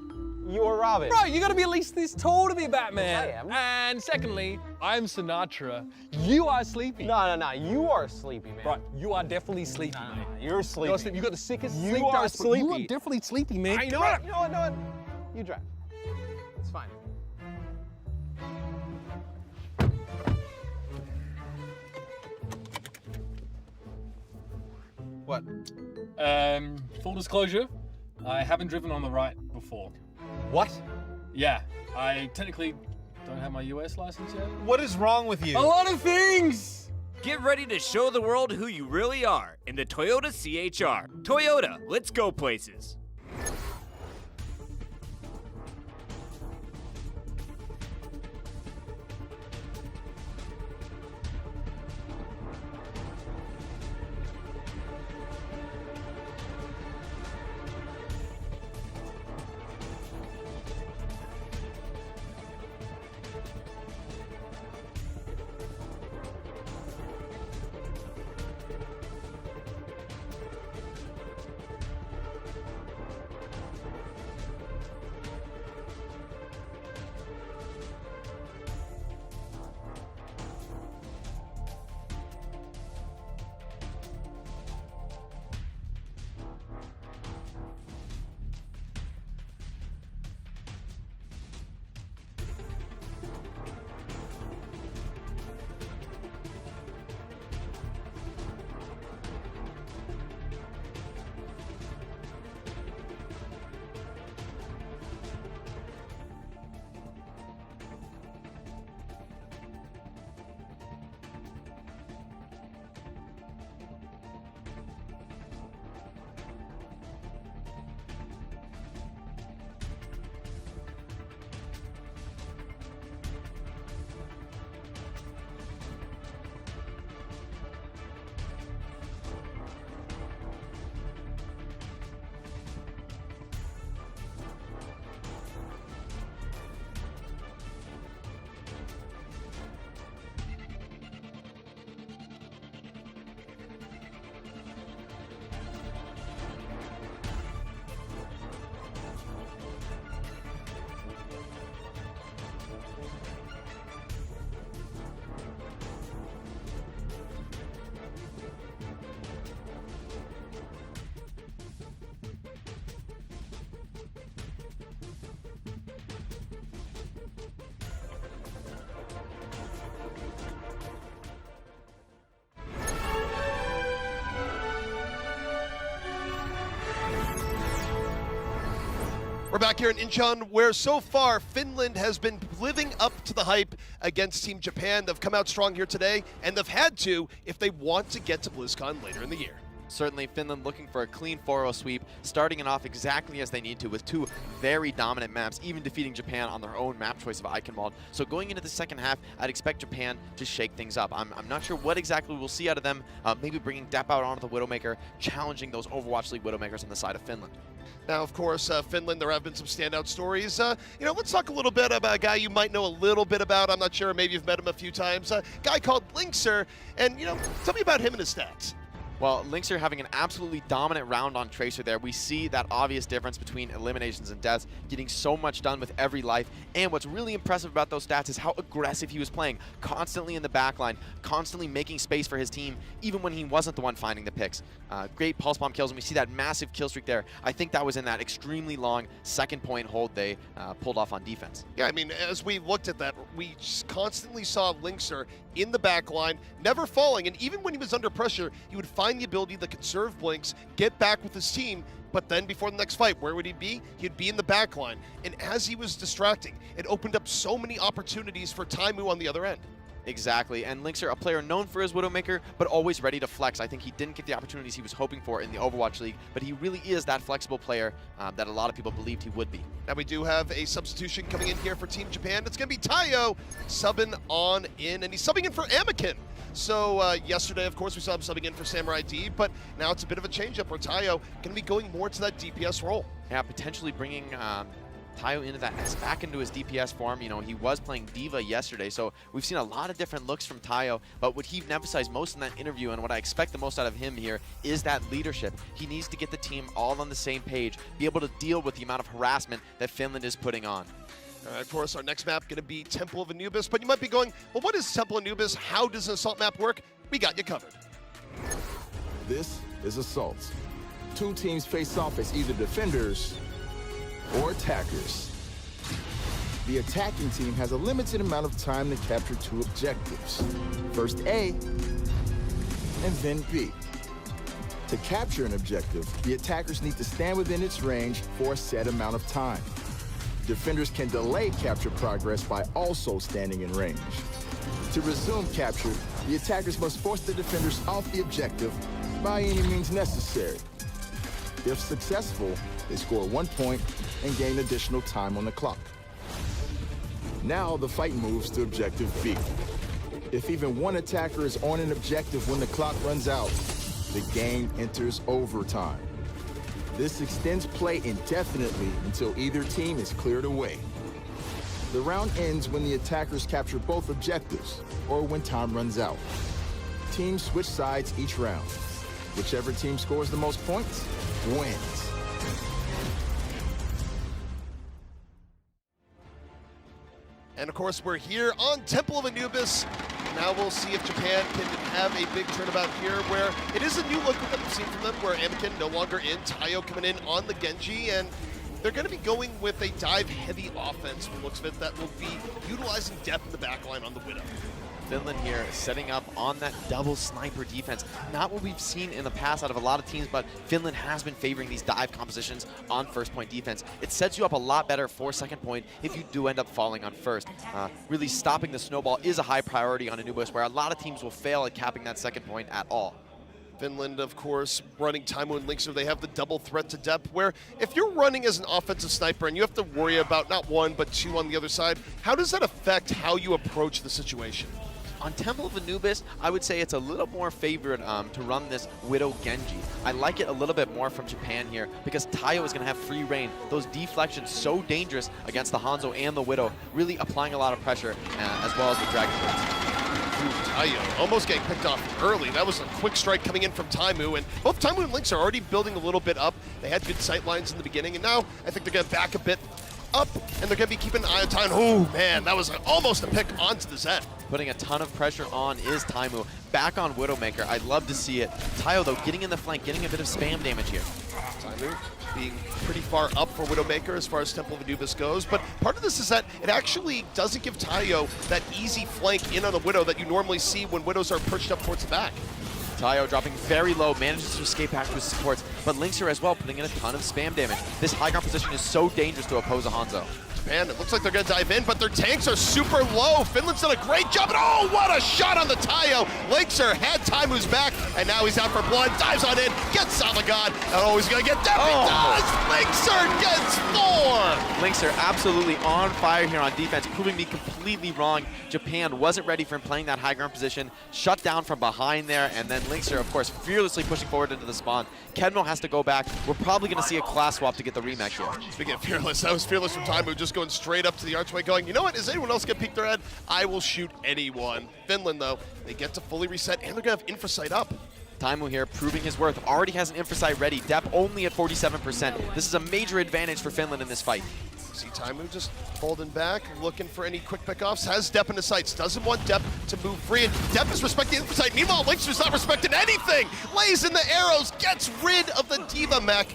You are Robin. Bro, you gotta be at least this tall to be Batman. I am. And secondly, I'm Sinatra. You are sleepy. No. You are sleepy, man. Bro, you are definitely sleepy, man. You're sleepy. You're sleepy. You got the sickest You sleep are dice, but You are sleepy. definitely sleepy, man. I know it. You know what? You drive. It's fine. What? Full disclosure, I haven't driven on the right before. What? Yeah, I technically don't have my US license yet. What is wrong with you? A lot of things! Get ready to show the world who you really are in the Toyota CHR. Toyota, let's go places. We're back here in Incheon, where so far Finland has been living up to the hype against Team Japan. They've come out strong here today, and they've had to if they want to get to BlizzCon later in the year. Certainly Finland looking for a clean 4-0 sweep, starting it off exactly as they need to with two very dominant maps, even defeating Japan on their own map choice of Eichenwald. So going into the second half, I'd expect Japan to shake things up. I'm not sure what exactly we'll see out of them, maybe bringing Depp out onto the Widowmaker, challenging those Overwatch League Widowmakers on the side of Finland. Now, of course, Finland, there have been some standout stories. Let's talk a little bit about a guy you might know a little bit about. I'm not sure, maybe you've met him a few times. A guy called Linkser, and, tell me about him and his stats. Well, Linkser having an absolutely dominant round on Tracer there. We see that obvious difference between eliminations and deaths, getting so much done with every life. And what's really impressive about those stats is how aggressive he was playing, constantly in the backline, constantly making space for his team, even when he wasn't the one finding the picks. Great pulse bomb kills, and we see that massive kill streak there. I think that was in that extremely long second point hold they pulled off on defense. Yeah, I mean, as we looked at that, we constantly saw Linkser in the backline, never falling, and even when he was under pressure, he would find the ability to conserve blinks, get back with his team, but then before the next fight, where would he be? He'd be in the backline. And as he was distracting, it opened up so many opportunities for Taimu on the other end. Exactly, and Linkser, a player known for his Widowmaker, but always ready to flex. I think he didn't get the opportunities he was hoping for in the Overwatch League, but he really is that flexible player that a lot of people believed he would be. Now we do have a substitution coming in here for Team Japan. It's going to be Tayo subbing on in, and he's subbing in for Anakin. So yesterday, of course, we saw him subbing in for Samurai D, but now it's a bit of a change-up where Tayo going to be going more to that DPS role. Yeah, potentially bringing Tayo back into his DPS form. You know, he was playing Diva yesterday, so we've seen a lot of different looks from Tayo, but what he emphasized most in that interview and what I expect the most out of him here is that leadership. He needs to get the team all on the same page, be able to deal with the amount of harassment that Finland is putting on. All right, of course, our next map going to be Temple of Anubis, but you might be going, well, what is Temple of Anubis? How does an assault map work? We got you covered. This is Assault. Two teams face off as either defenders or attackers. The attacking team has a limited amount of time to capture 2 objectives. First A, and then B. To capture an objective, the attackers need to stand within its range for a set amount of time. Defenders can delay capture progress by also standing in range. To resume capture, the attackers must force the defenders off the objective by any means necessary. If successful, they score 1 point and gain additional time on the clock. Now the fight moves to objective B. If even one attacker is on an objective when the clock runs out, the game enters overtime. This extends play indefinitely until either team is cleared away. The round ends when the attackers capture both objectives or when time runs out. Teams switch sides each round. Whichever team scores the most points wins. And of course, we're here on Temple of Anubis. Now we'll see if Japan can have a big turnabout here, where it is a new look that we've seen from them, where Anakin no longer in, Tayo coming in on the Genji, and they're going to be going with a dive-heavy offense from the looks of it that will be utilizing depth in the backline on the Widow. Finland here setting up on that double sniper defense. Not what we've seen in the past out of a lot of teams, but Finland has been favoring these dive compositions on first point defense. It sets you up a lot better for second point if you do end up falling on first. Really stopping the snowball is a high priority on Anubis, where a lot of teams will fail at capping that second point at all. Finland, of course, running Taimo and Linkser, they have the double threat to depth, where if you're running as an offensive sniper and you have to worry about not 1 but 2 on the other side, how does that affect how you approach the situation? On Temple of Anubis, I would say it's a little more favored to run this Widow Genji. I like it a little bit more from Japan here because Tayo is going to have free reign. Those deflections so dangerous against the Hanzo and the Widow, really applying a lot of pressure as well as the Dragon Blitz. Tayo almost getting picked off early. That was a quick strike coming in from Taimu, and both Taimu and Lynx are already building a little bit up. They had good sight lines in the beginning, and now I think they're going to back a bit up, and they're going to be keeping an eye on time. Oh, man, that was almost a pick onto the Zen. Putting a ton of pressure on is Taimu. Back on Widowmaker. I'd love to see it. Tayo, though, getting in the flank, getting a bit of spam damage here. Taimu being pretty far up for Widowmaker as far as Temple of Anubis goes, but part of this is that it actually doesn't give Tayo that easy flank in on the Widow that you normally see when Widows are pushed up towards the back. Tayo dropping very low, manages to escape back to his supports, but Linkser as well, putting in a ton of spam damage. This high ground position is so dangerous to oppose a Hanzo. Japan, it looks like they're going to dive in, but their tanks are super low. Finland's done a great job, and oh, what a shot on the Tayo! Linkser had Taimu's back, and now he's out for blood, dives on in, gets Samagon, and oh, he's going to get Death. He does! Linkser gets 4! Linkser absolutely on fire here on defense, proving me completely wrong. Japan wasn't ready for him playing that high ground position, shut down from behind there, and then Linkser, of course, fearlessly pushing forward into the spawn. Kedmo has to go back. We're probably going to see a class swap to get the rematch here. Speaking of fearless, that was fearless from Taimu, just going straight up to the archway going, you know what, is anyone else going to peek their head? I will shoot anyone. Finland, though, they get to fully reset, and they're going to have Infrasight up. Taimu here proving his worth, already has an Infrasight ready, Dep only at 47%. This is a major advantage for Finland in this fight. See Taimu just holding back, looking for any quick pickoffs, has Dep in the sights, doesn't want Dep to move free, and Dep is respecting Infrasight. Meanwhile, Linkser's not respecting anything! Lays in the arrows, gets rid of the Diva mech,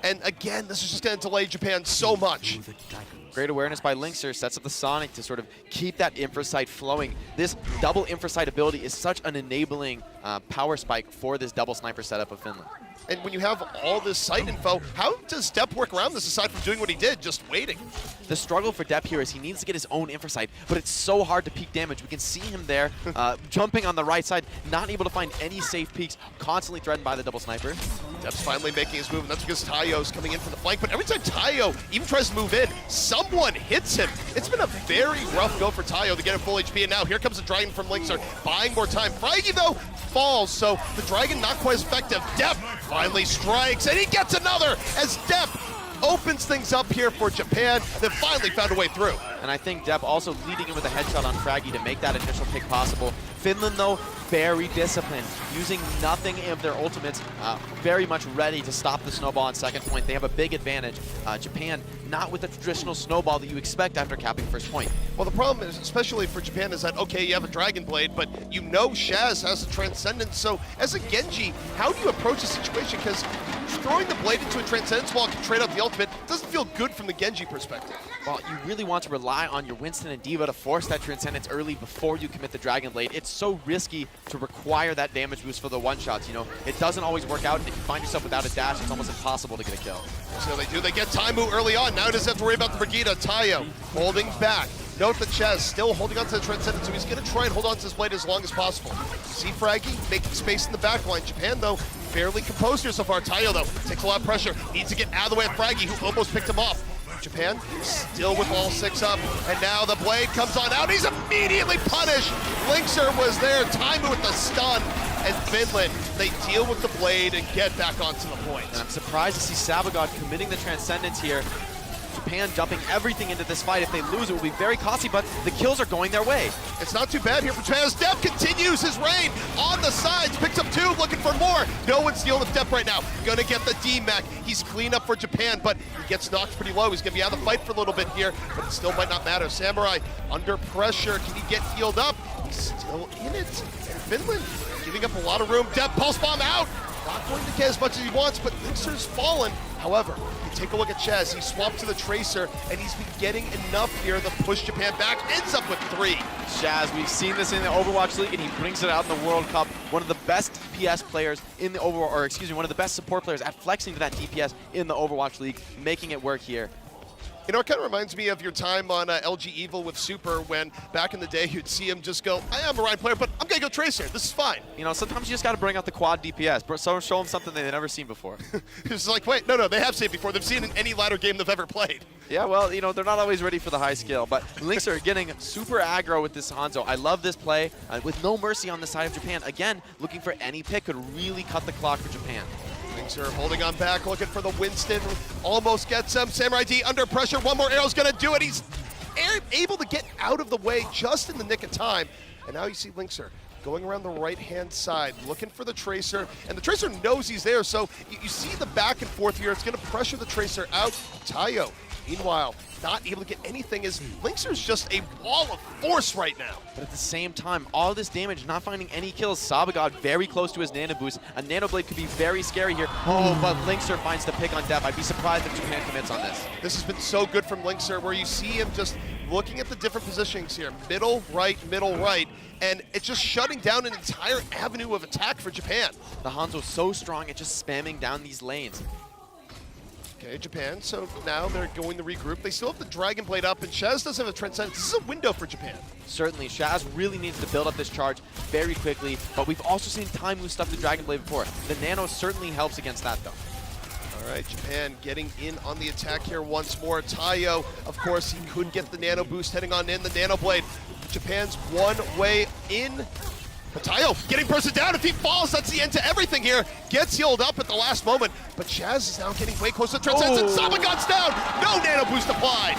and again, this is just going to delay Japan so much. Great awareness by Linkser, sets up the Sonic to sort of keep that Infrasight flowing. This double Infrasight ability is such an enabling power spike for this double sniper setup of Finland. And when you have all this sight info, how does Dep work around this aside from doing what he did, just waiting? The struggle for Dep here is he needs to get his own Infrasight, but it's so hard to peek damage. We can see him there jumping on the right side, not able to find any safe peeks, constantly threatened by the double sniper. Dep's finally making his move, and that's because Tayo's coming in from the flank, but every time Tayo even tries to move in, someone hits him. It's been a very rough go for Tayo to get a full HP, and now here comes the Dragon from Linkser, buying more time. Fraggy, though, falls, so the Dragon not quite as effective. Dep finally strikes, and he gets another as Dep opens things up here for Japan. They finally found a way through. And I think Depp also leading in with a headshot on Fraggy to make that initial pick possible. Finland, though, very disciplined, using nothing of their ultimates, very much ready to stop the snowball on second point. They have a big advantage. Japan, not with the traditional snowball that you expect after capping first point. Well, the problem is, especially for Japan, is that, okay, you have a Dragon Blade, but you know Shaz has a Transcendence. So as a Genji, how do you approach the situation? Because throwing the blade into a Transcendence while it can trade out the ultimate doesn't feel good from the Genji perspective. Well, you really want to rely on your Winston and D.Va to force that Transcendence early before you commit the Dragon Blade. It's so risky to require that damage boost for the one-shots, you know. It doesn't always work out, and if you find yourself without a dash, it's almost impossible to get a kill. So they do. They get Taimu early on. Now he doesn't have to worry about the Brigitte. Tayo holding back. Note that Chaz still holding on to the Transcendence, so he's going to try and hold on to his blade as long as possible. See Fraggy making space in the back line. Japan, though, fairly composed here so far. Tayo, though, takes a lot of pressure. Needs to get out of the way of Fraggy, who almost picked him off. Japan still with all 6 up, and now the blade comes on out. He's immediately punished. Linkser was there. Taimu with the stun. And Finland, they deal with the blade and get back onto the point. And I'm surprised to see Sabagod committing the Transcendence here. Japan dumping everything into this fight. If they lose, it will be very costly, but the kills are going their way. It's not too bad here for Japan. Depp continues his reign on the sides, picks up 2, looking for more. No one's dealing with Depp right now. Gonna get the D-Mac. He's clean up for Japan, but he gets knocked pretty low. He's gonna be out of the fight for a little bit here, but it still might not matter. Samurai under pressure. Can he get healed up? He's still in it. And Finland giving up a lot of room. Depp pulse bomb out. Not going to get as much as he wants, but Linkser's fallen. However, you take a look at Chaz. He swapped to the Tracer, and he's been getting enough here to push Japan back. Ends up with 3. Shaz, we've seen this in the Overwatch League, and he brings it out in the World Cup. One of the best DPS players in the one of the best support players at flexing to that DPS in the Overwatch League, making it work here. You know, it kind of reminds me of your time on LG Evil with Super, when back in the day you'd see him just go, I am a Ryan player, but I'm going to go Tracer. This is fine. You know, sometimes you just got to bring out the quad DPS. So show them something they've never seen before. It's like, wait, no, they have seen it before. They've seen it in any ladder game they've ever played. Yeah, well, you know, they're not always ready for the high skill, but Lynx are getting super aggro with this Hanzo. I love this play with no mercy on the side of Japan. Again, looking for any pick could really cut the clock for Japan. Linkser holding on back, looking for the Winston. Almost gets him. Samurai D under pressure. One more arrow's going to do it. He's able to get out of the way just in the nick of time. And now you see Linkser going around the right-hand side, looking for the Tracer, and the Tracer knows he's there, so you see the back and forth here. It's going to pressure the Tracer out. Tayo, meanwhile, not able to get anything, as Linkser's just a wall of force right now. But at the same time, all this damage, not finding any kills. Sabagod very close to his nano boost. A nano blade could be very scary here. Oh, but Linkser finds the pick on Depp. I'd be surprised if Japan commits on this. This has been so good from Linkser, where you see him just looking at the different positionings here. Middle, right, and it's just shutting down an entire avenue of attack for Japan. The Hanzo's so strong at just spamming down these lanes. Okay, Japan, so now they're going to regroup. They still have the Dragon Blade up, and Shaz does have a Transcendence. This is a window for Japan. Certainly, Shaz really needs to build up this charge very quickly, but we've also seen Taimu stuff the Dragon Blade before. The Nano certainly helps against that, though. All right, Japan getting in on the attack here once more. Tayo, of course, he couldn't get the Nano boost heading on in. The Nano Blade, Japan's one way in. But Tayo getting person down. If he falls, that's the end to everything here. Gets healed up at the last moment, but Shaz is now getting way closer to Transcendence. Sabagod's down. No Nano boost applied.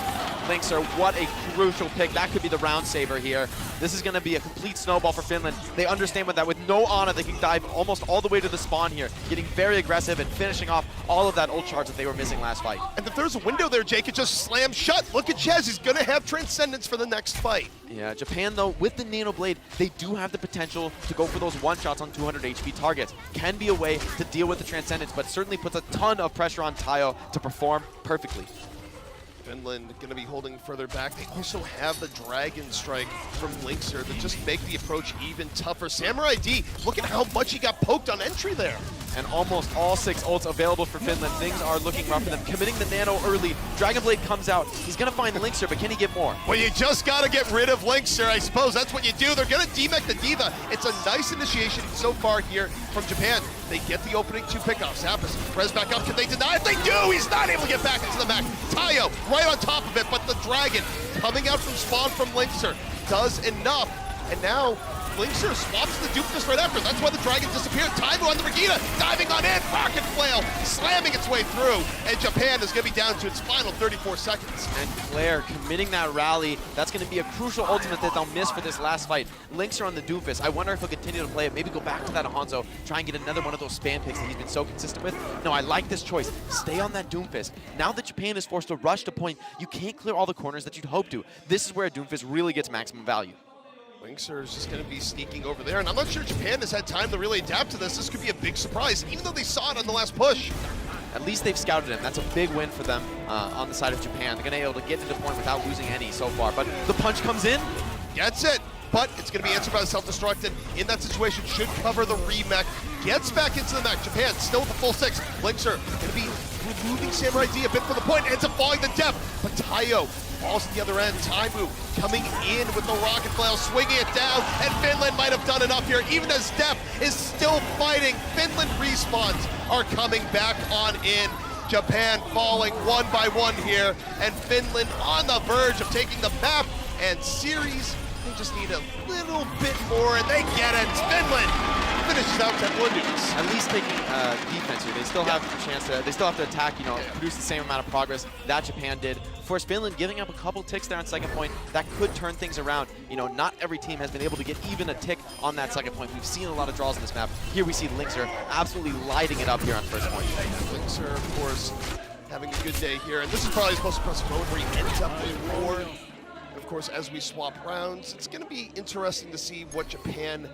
Linkser, what a crucial pick. That could be the round saver here. This is going to be a complete snowball for Finland. They understand with that. With no Ana, they can dive almost all the way to the spawn here, getting very aggressive and finishing off all of that ult charge that they were missing last fight. And if there's a window there, Jake, it just slams shut. Look at Chaz. He's going to have Transcendence for the next fight. Yeah, Japan, though, with the Nano Blade, they do have the potential to go for those one-shots on 200 HP targets. Can be a way to deal with the Transcendence, but certainly puts a ton of pressure on Tayo to perform perfectly. Finland going to be holding further back. They also have the Dragon Strike from Linkser that just make the approach even tougher. Samurai D, look at how much he got poked on entry there. And almost all 6 ults available for Finland. Things are looking rough for them. Committing the Nano early. Dragon Blade comes out. He's going to find Linkser, but can he get more? Well, you just got to get rid of Linkser. I suppose that's what you do. They're going to demech the D.Va. It's a nice initiation so far here from Japan. They get the opening 2 pickoffs. Happens. Press back up. Can they deny it? They do! He's not able to get back into the mech. Tayo right on top of it, but the Dragon coming out from spawn from Linkser does enough. And now Linkser swaps the Doofus right after. That's why the Dragon disappeared. Taimu on the Regina, diving on in, Rocket Flail, slamming its way through, and Japan is going to be down to its final 34 seconds. And Claire committing that rally, that's going to be a crucial ultimate that they'll miss for this last fight. Linkser on the Doofus. I wonder if he'll continue to play it, maybe go back to that Hanzo, try and get another one of those spam picks that he's been so consistent with. No, I like this choice. Stay on that Doomfist. Now that Japan is forced to rush to point, you can't clear all the corners that you'd hope to. This is where a Doomfist really gets maximum value. Linkser is just going to be sneaking over there, and I'm not sure Japan has had time to really adapt to this. This could be a big surprise, even though they saw it on the last push. At least they've scouted him. That's a big win for them on the side of Japan. They're going to be able to get into point without losing any so far. But the punch comes in. Gets it, but it's going to be answered by the self-destruct, and in that situation should cover the remech. Gets back into the mech. Japan still with the full 6. Linkser going to be removing Samurai D a bit from the point, ends up falling to depth, but Tayo falls to the other end. Taimu coming in with the Rocket Flail, swinging it down, and Finland might have done enough here, even as Depp is still fighting. Finland respawns are coming back on in. Japan falling one by one here, and Finland on the verge of taking the map and series. They just need a little bit more, and they get it. Finland finishes out Temple and Nukes. At least taking defense here. They still have a chance to, they still have to attack, produce the same amount of progress that Japan did. Of course, Finland giving up a couple ticks there on second point, that could turn things around. Not every team has been able to get even a tick on that second point. We've seen a lot of draws in this map. Here we see Linkser absolutely lighting it up here on first point. Linkser, of course, having a good day here, and this is probably his most impressive moment where he ends up with more. Of course, as we swap rounds, it's going to be interesting to see what Japan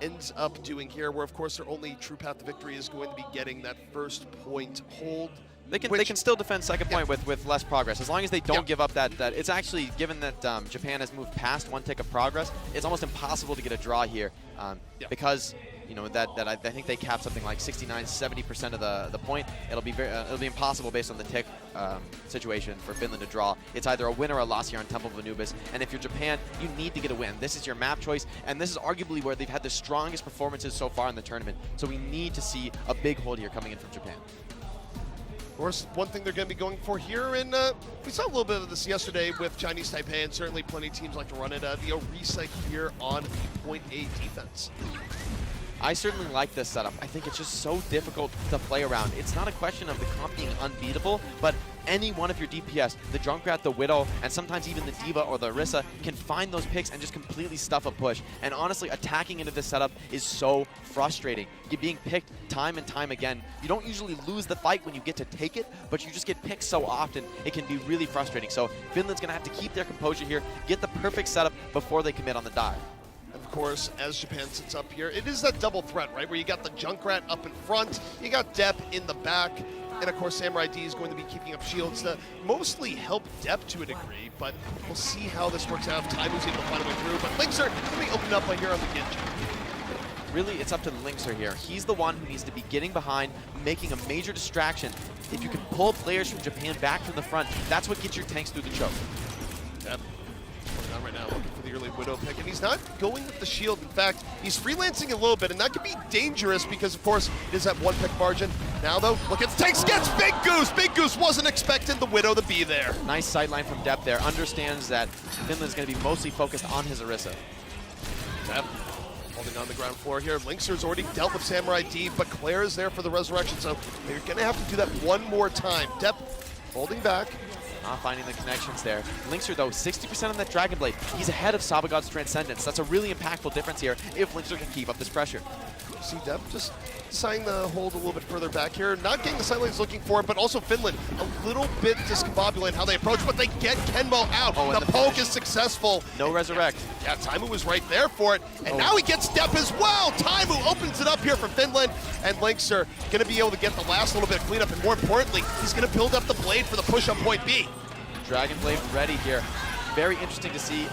ends up doing here, where of course their only true path to victory is going to be getting that first point hold. They can still defend second point with less progress, as long as they don't give up that. It's actually, given that Japan has moved past one tick of progress, it's almost impossible to get a draw here because I think they cap something like 69-70% of the point. It'll be impossible based on the tick situation for Finland to draw. It's either a win or a loss here on Temple of Anubis, and if you're Japan, you need to get a win. This is your map choice, and this is arguably where they've had the strongest performances so far in the tournament. So we need to see a big hold here coming in from Japan. Of course, one thing they're going to be going for here, and we saw a little bit of this yesterday with Chinese Taipei, and certainly plenty of teams like to run it, the Orisa here on point A defense. I certainly like this setup. I think it's just so difficult to play around. It's not a question of the comp being unbeatable, but any one of your DPS, the Junkrat, the Widow, and sometimes even the Diva or the Orisa can find those picks and just completely stuff a push. And honestly, attacking into this setup is so frustrating. You're being picked time and time again. You don't usually lose the fight when you get to take it, but you just get picked so often, it can be really frustrating. So Finland's going to have to keep their composure here, get the perfect setup before they commit on the dive. Of course, as Japan sits up here, it is that double threat, right? Where you got the Junkrat up in front, you got Depp in the back, and of course Samurai D is going to be keeping up shields to mostly help Depp to a degree, but we'll see how this works out if Taimu's able to find a way through. But Linkser going to be opened up here on the Genji. Really, it's up to Linkser here. He's the one who needs to be getting behind, making a major distraction. If you can pull players from Japan back from the front, that's what gets your tanks through the choke. Depp working on right now, looking for the early Widow pick, and he's not going with the shield. In fact, he's freelancing a little bit, and that could be dangerous because, of course, it is that one pick margin. Now, though, look at the tanks, gets Big Goose! Big Goose wasn't expecting the Widow to be there. Nice sideline from Depp there. Understands that Finland's going to be mostly focused on his Orisa. Depp holding on the ground floor here. Linkser's already dealt with Samurai D, but Claire is there for the resurrection, so they're going to have to do that one more time. Depp holding back. Not finding the connections there. Linkser, though, 60% on that Dragon Blade. He's ahead of Sabagod's Transcendence. That's a really impactful difference here if Linkser can keep up this pressure. See Depp just deciding to hold a little bit further back here. Not getting the sidelines he's looking for, but also Finland a little bit discombobulated how they approach, but they get Kenmo out. Oh, the poke is successful. No resurrect. Yeah, Taimu was right there for it, and now he gets Depp as well. Taimu opens it up here for Finland, and Linkser going to be able to get the last little bit of cleanup, and more importantly, he's going to build up the blade for the push on point B. Dragon Blade ready here. Very interesting to see.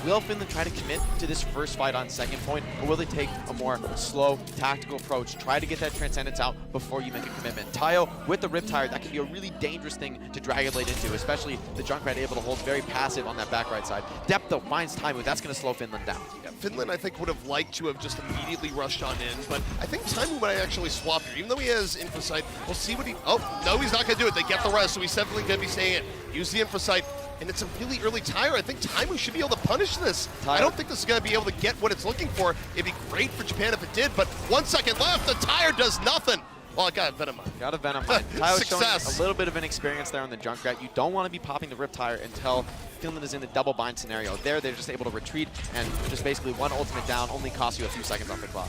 Will Finland try to commit to this first fight on second point, or will they take a more slow, tactical approach? Try to get that Transcendence out before you make a commitment. Tayo with the Riptire, that can be a really dangerous thing to Dragon Blade into, especially the Junkrat able to hold very passive on that back right side. Depp, though, finds Taimu. That's going to slow Finland down. Yeah, Finland, I think, would have liked to have just immediately rushed on in, but I think Taimu might actually swap here. Even though he has Infosight, we'll see what he... Oh, no, he's not going to do it. They get the rest, so he's definitely going to be staying in. Use the Infosight. and it's a really early tire. I think Taimu should be able to punish this. I don't think this is going to be able to get what it's looking for. It'd be great for Japan if it did, but 1 second left, the tire does nothing. Well, it got a Venom Mine. Got a Venom Mine. Taio's showing Success. a little bit of an experience there on the Junkrat. You don't want to be popping the Rip Tire until Finland is in the double bind scenario. There, they're just able to retreat, and just basically one ultimate down only costs you a few seconds off the clock.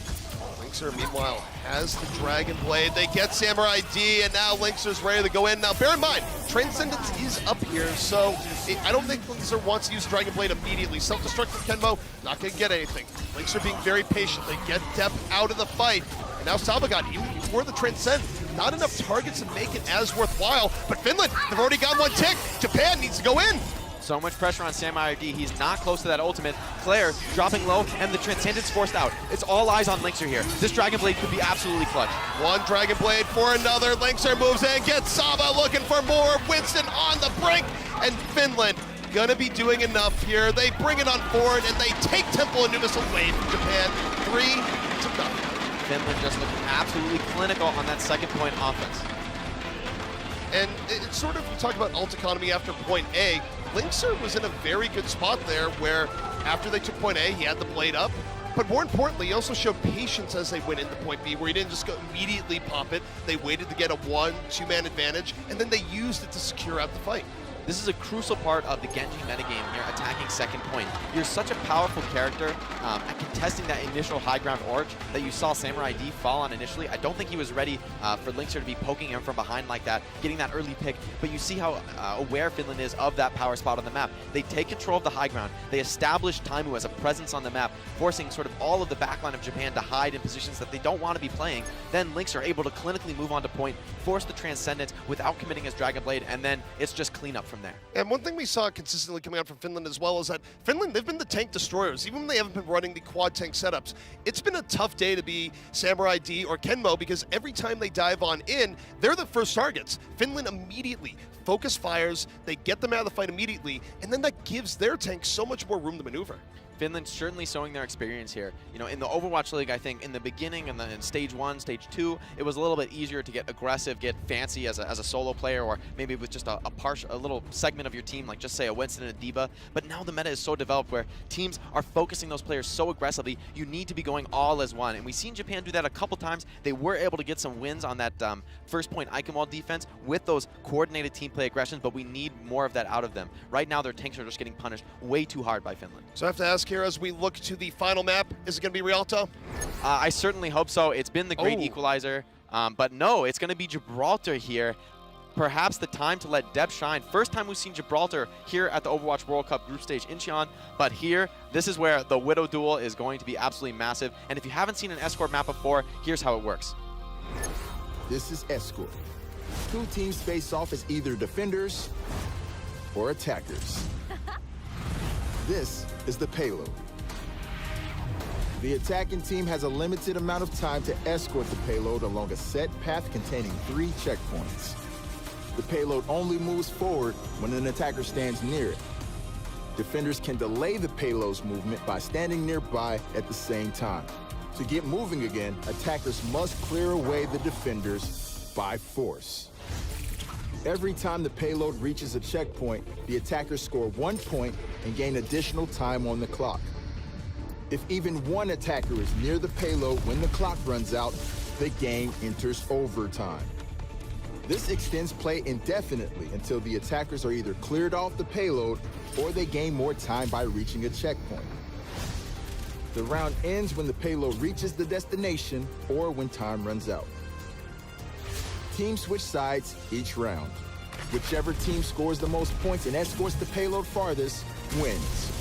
Linkser, meanwhile, has the Dragon Blade. They get Samurai D, and now Linkser's ready to go in. Now, bear in mind, Transcendence is up here, so I don't think Linkser wants to use Dragon Blade immediately. Self-destruct from Kenmo, not going to get anything. Linkser being very patient. They get depth out of the fight. And now Sabagat, even before the Transcend, not enough targets to make it as worthwhile. But Finland, they've already got one tick. Japan needs to go in. So much pressure on Samurai D. He's not close to that ultimate. Claire dropping low, and the Transcendence forced out. It's all eyes on Linkser here. This Dragon Blade could be absolutely clutch. One Dragon Blade for another. Linkser moves in, gets Saba looking for more. Winston on the brink, and Finland gonna be doing enough here. They bring it on forward, and they take Temple and Numis away from Japan. 3-0. Finland just looking absolutely clinical on that second point offense. And it's sort of, we talk about ult economy after point A. Linkser was in a very good spot there where after they took point A, he had the blade up. But more importantly, he also showed patience as they went into point B, where he didn't just go immediately pop it. They waited to get a 1-2-man advantage, and then they used it to secure out the fight. This is a crucial part of the Genji metagame here, attacking second point. You're such a powerful character at contesting that initial high ground orge that you saw Samurai D fall on initially. I don't think he was ready for Linkser to be poking him from behind like that, getting that early pick, but you see how aware Finland is of that power spot on the map. They take control of the high ground. They establish Taimu as a presence on the map, forcing sort of all of the backline of Japan to hide in positions that they don't want to be playing. Then Linkser are able to clinically move on to point, force the Transcendence without committing his Dragon Blade, and then it's just cleanup from there. And one thing we saw consistently coming out from Finland as well is that Finland, they've been the tank destroyers. Even when they haven't been running the quad tank setups, it's been a tough day to be Samurai D or Kenmo because every time they dive on in, they're the first targets. Finland immediately focus fires, they get them out of the fight immediately, and then that gives their tank so much more room to maneuver. Finland's certainly showing their experience here. You know, in the Overwatch League, I think in the beginning and in stage 1, stage 2, it was a little bit easier to get aggressive, get fancy as a solo player, or maybe with just a little segment of your team, like just say a Winston and a D.Va. But now the meta is so developed where teams are focusing those players so aggressively, you need to be going all as one. And we've seen Japan do that a couple times. They were able to get some wins on that first point icon wall defense with those coordinated team play aggressions, but we need more of that out of them. Right now, their tanks are just getting punished way too hard by Finland. So I have to ask here as we look to the final map, is it going to be Rialto? I certainly hope so. It's been the great equalizer, but no, it's going to be Gibraltar here. Perhaps the time to let Deb shine. First time we've seen Gibraltar here at the Overwatch World Cup group stage Incheon, but here, this is where the Widow duel is going to be absolutely massive. And if you haven't seen an Escort map before, here's how it works. This is Escort. Two teams face off as either defenders or attackers. This is the payload. The attacking team has a limited amount of time to escort the payload along a set path containing 3 checkpoints. The payload only moves forward when an attacker stands near it. Defenders can delay the payload's movement by standing nearby at the same time. To get moving again, attackers must clear away the defenders by force. Every time the payload reaches a checkpoint, the attackers score 1 point and gain additional time on the clock. If even one attacker is near the payload when the clock runs out, the game enters overtime. This extends play indefinitely until the attackers are either cleared off the payload or they gain more time by reaching a checkpoint. The round ends when the payload reaches the destination or when time runs out. Teams switch sides each round. Whichever team scores the most points and escorts the payload farthest wins.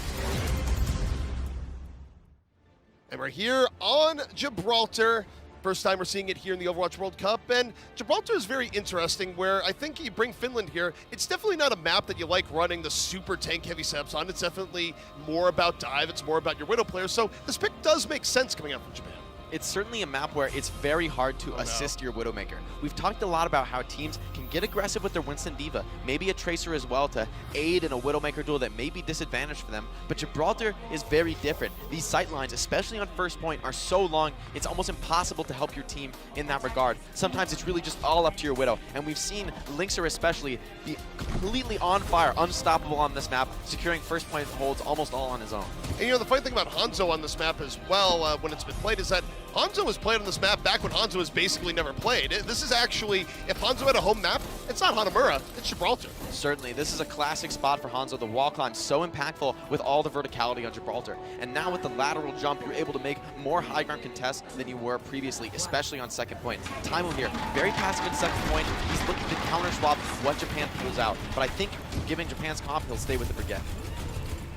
And we're here on Gibraltar. First time we're seeing it here in the Overwatch World Cup, and Gibraltar is very interesting where I think you bring Finland here. It's definitely not a map that you like running the super tank heavy setups on. It's definitely more about dive, it's more about your Widow players, so this pick does make sense coming out from Japan. It's certainly a map where it's very hard to assist your Widowmaker. We've talked a lot about how teams can get aggressive with their Winston Diva, maybe a Tracer as well to aid in a Widowmaker duel that may be disadvantaged for them, but Gibraltar is very different. These sight lines, especially on first point, are so long, it's almost impossible to help your team in that regard. Sometimes it's really just all up to your Widow, and we've seen Linkser especially be completely on fire, unstoppable on this map, securing first point holds almost all on his own. And you know, the funny thing about Hanzo on this map as well, when it's been played, is that Hanzo was played on this map back when Hanzo was basically never played. This is actually, if Hanzo had a home map, it's not Hanamura, it's Gibraltar. Certainly, this is a classic spot for Hanzo. The wall climb so impactful with all the verticality on Gibraltar. And now with the lateral jump, you're able to make more high ground contests than you were previously, especially on second point. Taimo here, very passive in second point. He's looking to counter swap what Japan pulls out. But I think given Japan's comp, he'll stay with the Brigade.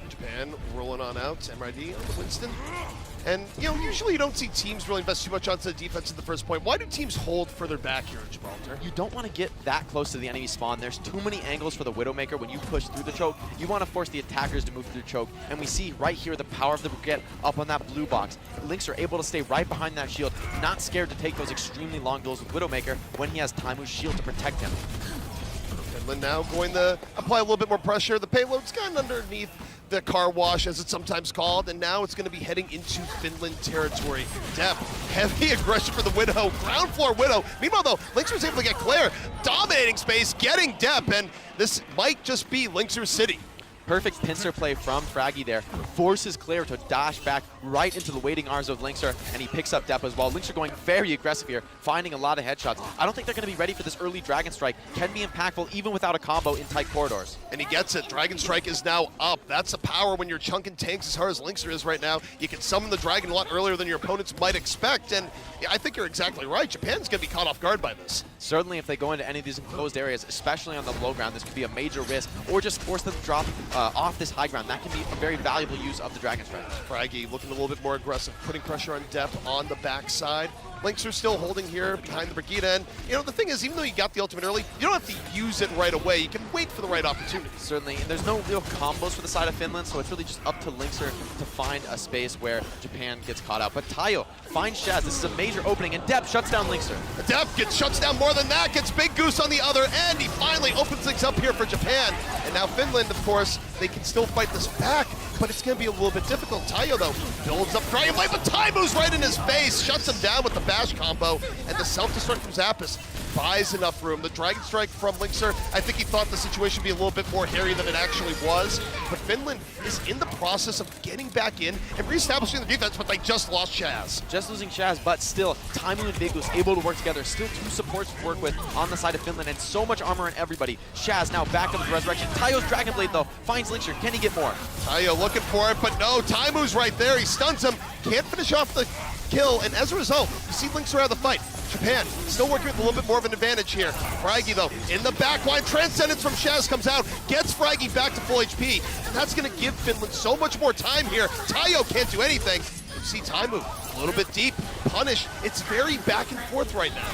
Japan rolling on out, MRD on the Winston. And, you know, usually you don't see teams really invest too much onto the defense at the first point. Why do teams hold further back here in Gibraltar? You don't want to get that close to the enemy spawn. There's too many angles for the Widowmaker when you push through the choke. You want to force the attackers to move through the choke. And we see right here the power of the Brigade up on that blue box. Lynx are able to stay right behind that shield, not scared to take those extremely long duels with Widowmaker when he has Taimu's shield to protect him. Finland now going to apply a little bit more pressure. The payload's gotten underneath the car wash, as it's sometimes called, and now it's going to be heading into Finland territory. Depp, heavy aggression for the Widow, ground floor Widow. Meanwhile, though, Lynxer was able to get Claire, dominating space, getting Depp, and this might just be Lynxer's city. Perfect pincer play from Fraggy there. Forces Claire to dash back right into the waiting arms of Lynxer, and he picks up Depp as well. Lynxer going very aggressive here, finding a lot of headshots. I don't think they're going to be ready for this early Dragon Strike. Can be impactful even without a combo in tight corridors. And he gets it. Dragon Strike is now up. That's the power when you're chunking tanks as hard as Lynxer is right now. You can summon the Dragon a lot earlier than your opponents might expect, and I think you're exactly right. Japan's going to be caught off guard by this. Certainly if they go into any of these enclosed areas, especially on the low ground, this could be a major risk, or just force them to drop off this high ground. That can be a very valuable use of the Dragon Strike. Fraggy looking a little bit more aggressive, putting pressure on Depp on the backside. Lynxer still holding here behind the Brigida, and you know the thing is, even though you got the ultimate early, you don't have to use it right away. You can wait for the right opportunity. Certainly, and there's no real combos for the side of Finland, so it's really just up to Lynxer to find a space where Japan gets caught out. But Tayo finds Shaz. This is a major opening, and Depp shuts down Lynxer. Depp gets shuts down more than that, gets Big Goose on the other end. He finally opens things up here for Japan. And now Finland, of course, they can still fight this back, but it's going to be a little bit difficult. Tayo, though, builds up Dragon Blade, but Taimu's right in his face, shuts him down with the bash combo, and the self-destruct from Zappis buys enough room. The Dragon Strike from Lynxer, I think he thought the situation would be a little bit more hairy than it actually was, but Finland is in the process of getting back in and reestablishing the defense, but they just lost Shaz. Just losing Shaz, but still, Taimu and Big Goose able to work together. Still two supports to work with on the side of Finland, and so much armor on everybody. Shaz now back up with Resurrection. Tayo's Dragon Blade, though, finds Lynxer. Can he get more? Tayo looking for it, but no, Taimu's right there. He stuns him, can't finish off the kill, and as a result, you see Lynxer out of the fight. Japan still working with a little bit more of an advantage here. Fraggy, though, in the back line. Transcendence from Shaz comes out, gets Fraggy back to full HP, and that's going to give Finland so much more time here. Tayo can't do anything. You see Taimu a little bit deep, punish. It's very back and forth right now.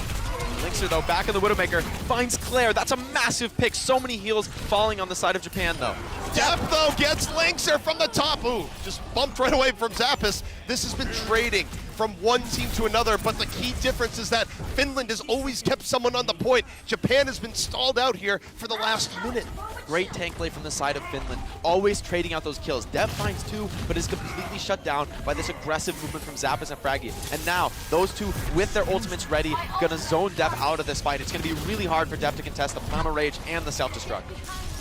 Lynxer, though, back in the Widowmaker, finds Claire. That's a massive pick. So many heals falling on the side of Japan, though. Depp, though, gets Lynxer from the top. Ooh, just bumped right away from Zappis. This has been trading from one team to another, but the key difference is that Finland has always kept someone on the point. Japan has been stalled out here for the last minute. Great tank play from the side of Finland, always trading out those kills. Depp finds two, but is completely shut down by this aggressive movement from Zappis and Fraggy. And now, those two, with their ultimates ready, gonna zone Depp out of this fight. It's gonna be really hard for Depp to contest the Primal Rage and the Self-Destruct.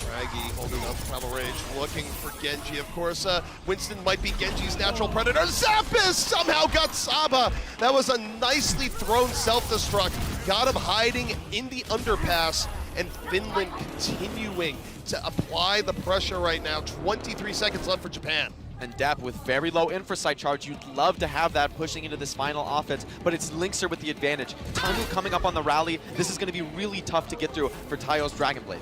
Fraggy holding up Primal Rage, looking for Genji. Of course, Winston might be Genji's natural predator. Zappis somehow got Saba. That was a nicely thrown self-destruct. Got him hiding in the underpass, and Finland continuing to apply the pressure right now. 23 seconds left for Japan. And Depp with very low infrasight charge. You'd love to have that pushing into this final offense, but it's Lynxer with the advantage. Taimu coming up on the rally. This is going to be really tough to get through for Tayo's Dragon Blade.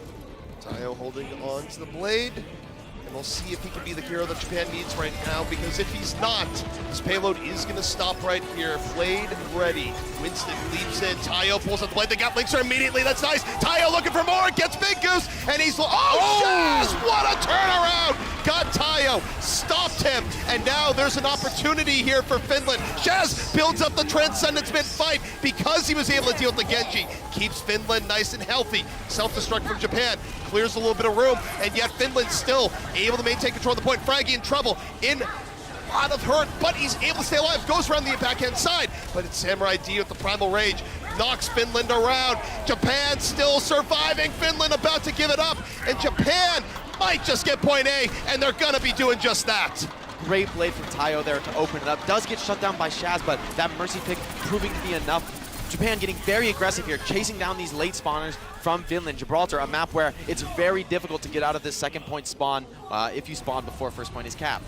Tayo holding on to the blade, and we'll see if he can be the hero that Japan needs right now, because if he's not, his payload is going to stop right here. Blade ready. Winston leaps in. Tayo pulls up the blade. They got Lynxer immediately. That's nice. Tayo looking for more. Gets Big Goose, and he's... Oh, Shaz! What a turnaround! Got Tayo. Stopped missed him, and now there's an opportunity here for Finland. Shaz builds up the Transcendence mid-fight because he was able to deal with the Genji. Keeps Finland nice and healthy. Self-destruct from Japan, clears a little bit of room, and yet Finland still able to maintain control of the point. Fraggy in trouble, in a lot of hurt, but he's able to stay alive. Goes around the backhand side, but it's Samurai D with the Primal Rage. Knocks Finland around. Japan still surviving. Finland about to give it up, and Japan might just get point A, and they're gonna be doing just that. Great blade from Tayo there to open it up. Does get shut down by Shaz, but that Mercy pick proving to be enough. Japan getting very aggressive here, chasing down these late spawners from Finland. Gibraltar, a map where it's very difficult to get out of this second point spawn if you spawn before first point is capped.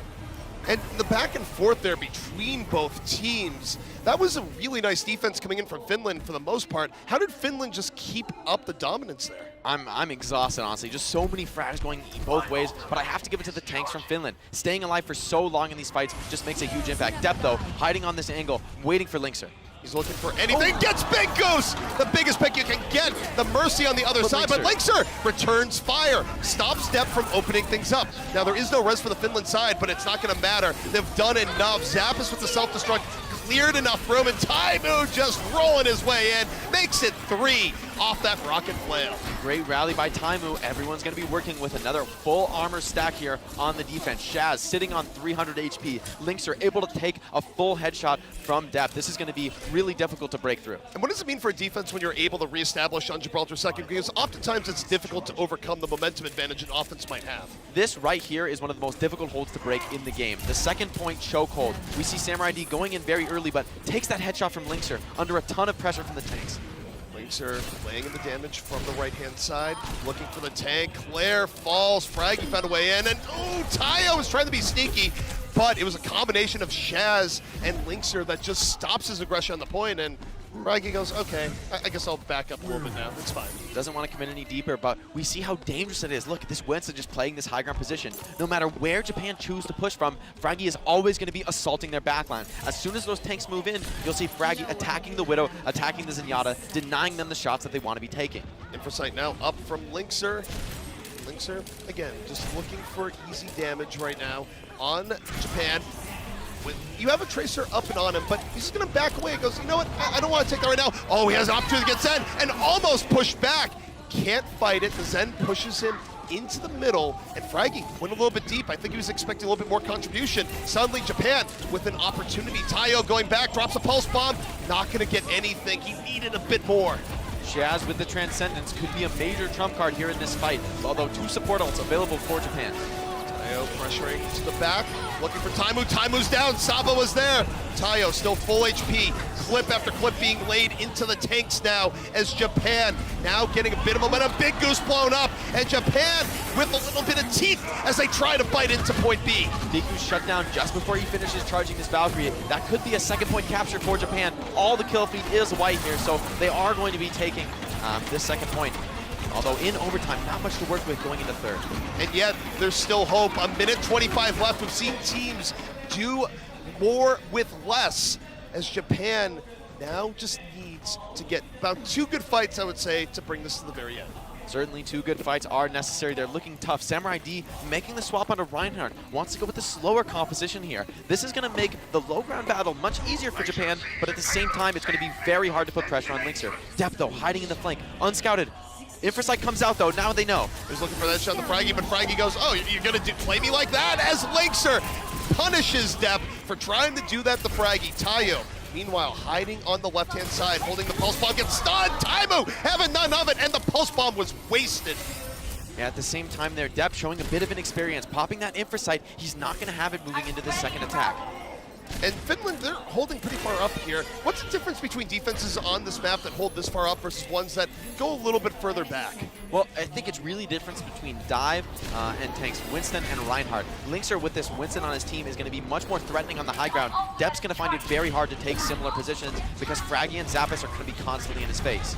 And the back and forth there between both teams, that was a really nice defense coming in from Finland for the most part. How did Finland just keep up the dominance there? I'm exhausted, honestly. Just so many frags going both ways, but I have to give it to the tanks from Finland. Staying alive for so long in these fights just makes a huge impact. Depth, though, hiding on this angle, waiting for Linkser. He's looking for anything, gets Big Goose! The biggest pick you can get, the Mercy on the other side, but Linkser returns fire, stops Depp from opening things up. Now there is no res for the Finland side, but it's not gonna matter. They've done enough. Zappis with the self-destruct, cleared enough room, and Taimu just rolling his way in, makes it 3 off that rocket flail. Great rally by Taimu. Everyone's going to be working with another full armor stack here on the defense. Shaz sitting on 300 HP. Linkser able to take a full headshot from depth. This is going to be really difficult to break through. And what does it mean for a defense when you're able to reestablish on Gibraltar second? Because oftentimes it's difficult to overcome the momentum advantage an offense might have. This right here is one of the most difficult holds to break in the game. The second point chokehold. We see Samurai D going in very early, but takes that headshot from Linkser under a ton of pressure from the tanks. Linkser laying in the damage from the right-hand side, looking for the tank. Claire falls, Fraggy found a way in, and oh, Tayo was trying to be sneaky, but it was a combination of Shaz and Linkser that just stops his aggression on the point, and Fraggy goes, okay, I guess I'll back up a little bit now, it's fine. Doesn't want to commit any deeper, but we see how dangerous it is. Look, this Winston just playing this high ground position. No matter where Japan choose to push from, Fraggy is always going to be assaulting their backline. As soon as those tanks move in, you'll see Fraggy attacking the Widow, attacking the Zenyatta, denying them the shots that they want to be taking. Infocyte now up from Linkser. Linkser, again, just looking for easy damage right now on Japan. You have a Tracer up and on him, but he's just going to back away. He goes, you know what, I don't want to take that right now. Oh, he has an opportunity to get Zen and almost pushed back. Can't fight it. The Zen pushes him into the middle, and Fraggy went a little bit deep. I think he was expecting a little bit more contribution. Suddenly Japan with an opportunity. Tayo going back, drops a pulse bomb. Not going to get anything. He needed a bit more. Shaz with the Transcendence could be a major trump card here in this fight, although 2 support ults available for Japan. Tayo pressuring to the back, looking for Taimu. Taimu's down, Saba was there. Tayo still full HP. Clip after clip being laid into the tanks now as Japan now getting a bit of momentum. Big Goose blown up, and Japan with a little bit of teeth as they try to fight into point B. Big Goose shut down just before he finishes charging his Valkyrie. That could be a second point capture for Japan. All the kill feed is white here, so they are going to be taking this second point. Although in overtime, not much to work with going into third. And yet, there's still hope. A minute 25 left. We've seen teams do more with less as Japan now just needs to get about 2 good fights, I would say, to bring this to the very end. Certainly 2 good fights are necessary. They're looking tough. Samurai D making the swap onto Reinhardt. Wants to go with the slower composition here. This is going to make the low ground battle much easier for Japan, but at the same time, it's going to be very hard to put pressure on Linkser. Depth, though, hiding in the flank. Unscouted. Infocyte comes out, though. Now they know. He's looking for that shot on the Fraggy, but Fraggy goes, oh, you're going to play me like that? As Linkser punishes Depp for trying to do that to Fraggy. Tayo, meanwhile, hiding on the left-hand side, holding the pulse bomb, gets stunned. Taimu having none of it, and the pulse bomb was wasted. Yeah, at the same time there, Depp showing a bit of inexperience. Popping that Infocyte, he's not going to have it moving into the second attack. And Finland, they're holding pretty far up here. What's the difference between defenses on this map that hold this far up versus ones that go a little bit further back? Well, I think it's really difference between Dive and tanks Winston and Reinhardt. Linkser with this Winston on his team is going to be much more threatening on the high ground. Depp's going to find it very hard to take similar positions because Fraggy and Zappis are going to be constantly in his face.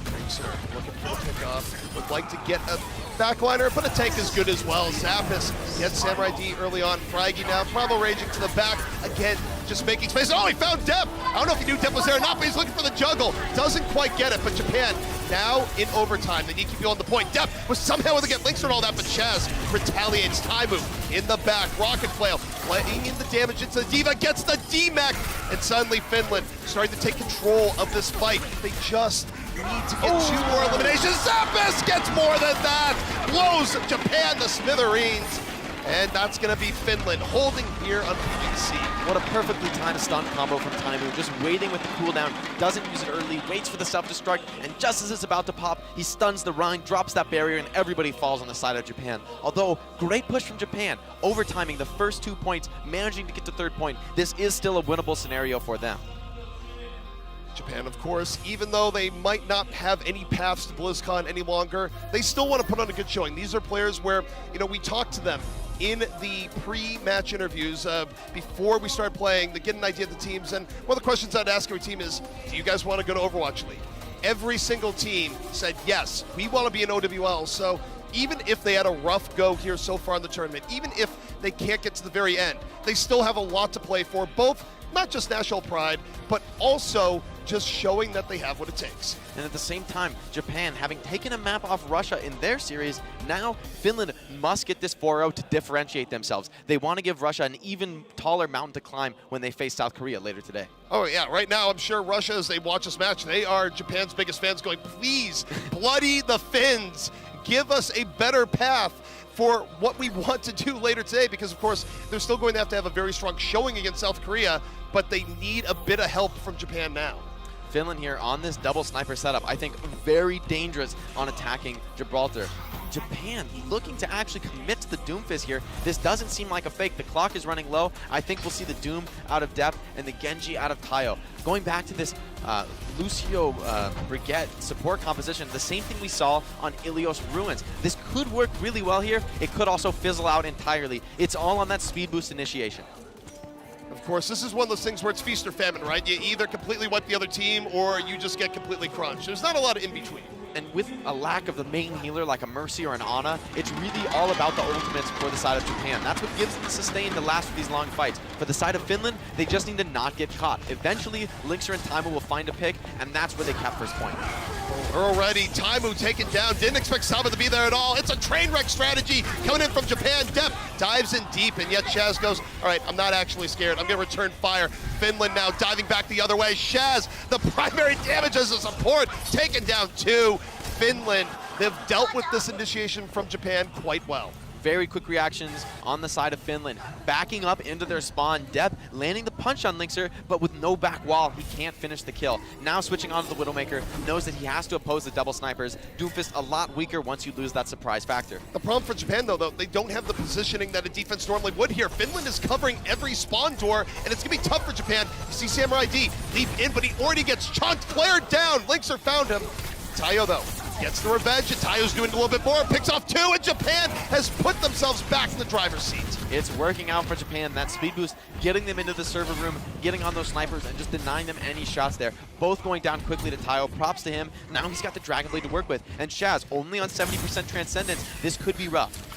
Linkser looking for the pickoff. Would like to get a backliner, but a tank is good as well. Zappis gets Samurai D early on. Fraggy now, Primal raging to the back. Again, just making space. Oh, he found Depp. I don't know if he knew Depp was there or not, but he's looking for the juggle. Doesn't quite get it, but Japan now in overtime. They need to keep you on the point. Depp was somehow able to get Linkster and all that, but Chaz retaliates. Taimu in the back. Rocket Flail playing in the damage into the D.Va, gets the D-Mech, and suddenly Finland starting to take control of this fight. They just need to get 2 more eliminations. Zappis gets more than that. Blows Japan to smithereens. And that's going to be Finland holding here on PBC. What a perfectly timed stun combo from Taimu, just waiting with the cooldown, doesn't use it early, waits for the self-destruct, and just as it's about to pop, he stuns the Rhine, drops that barrier, and everybody falls on the side of Japan. Although, great push from Japan, overtiming the first 2 points, managing to get to 3rd point. This is still a winnable scenario for them. Japan, of course, even though they might not have any paths to BlizzCon any longer, they still want to put on a good showing. These are players where, you know, we talked to them in the pre-match interviews before we started playing to get an idea of the teams. And one of the questions I'd ask every team is, do you guys want to go to Overwatch League? Every single team said, yes, we want to be in OWL. So even if they had a rough go here so far in the tournament, even if they can't get to the very end, they still have a lot to play for, both not just national pride, but also just showing that they have what it takes. And at the same time, Japan, having taken a map off Russia in their series, now Finland must get this 4-0 to differentiate themselves. They want to give Russia an even taller mountain to climb when they face South Korea later today. Oh yeah, right now I'm sure Russia, as they watch this match, they are Japan's biggest fans going, please, bloody the Finns, give us a better path for what we want to do later today, because of course they're still going to have a very strong showing against South Korea, but they need a bit of help from Japan now. Finland here on this double sniper setup, I think very dangerous on attacking Gibraltar. Japan looking to actually commit to the Doomfist here. This doesn't seem like a fake. The clock is running low. I think we'll see the Doom out of Depp and the Genji out of Tayo. Going back to this Lucio Brigitte support composition, the same thing we saw on Ilios Ruins. This could work really well here. It could also fizzle out entirely. It's all on that speed boost initiation. Of course, this is one of those things where it's feast or famine, right? You either completely wipe the other team or you just get completely crunched. There's not a lot of in-between. And with a lack of the main healer like a Mercy or an Ana, it's really all about the ultimates for the side of Japan. That's what gives them the sustain to last for these long fights. For the side of Finland, they just need to not get caught. Eventually, Linkster and Taimu will find a pick, and that's where they cap first point. Already, Taimu taken down. Didn't expect Saba to be there at all. It's a train wreck strategy coming in from Japan. Depp dives in deep, and yet Shaz goes, all right, I'm not actually scared. I'm going to return fire. Finland now diving back the other way. Shaz, the primary damage as a support, taken down 2. Finland, they've dealt with this initiation from Japan quite well. Very quick reactions on the side of Finland. Backing up into their spawn. Depp landing the punch on Linkster, but with no back wall, he can't finish the kill. Now switching on to the Widowmaker, knows that he has to oppose the double snipers. Doomfist a lot weaker once you lose that surprise factor. The problem for Japan, though, they don't have the positioning that a defense normally would here. Finland is covering every spawn door, and it's going to be tough for Japan. You see Samurai D leap in, but he already gets chunked. Claire down. Linkster found him. Tayo, though, gets the revenge, and Tayo's doing a little bit more, picks off 2, and Japan has put themselves back in the driver's seat. It's working out for Japan. That speed boost, getting them into the server room, getting on those snipers, and just denying them any shots there. Both going down quickly to Tayo. Props to him. Now he's got the Dragon Blade to work with. And Shaz, only on 70% Transcendence. This could be rough.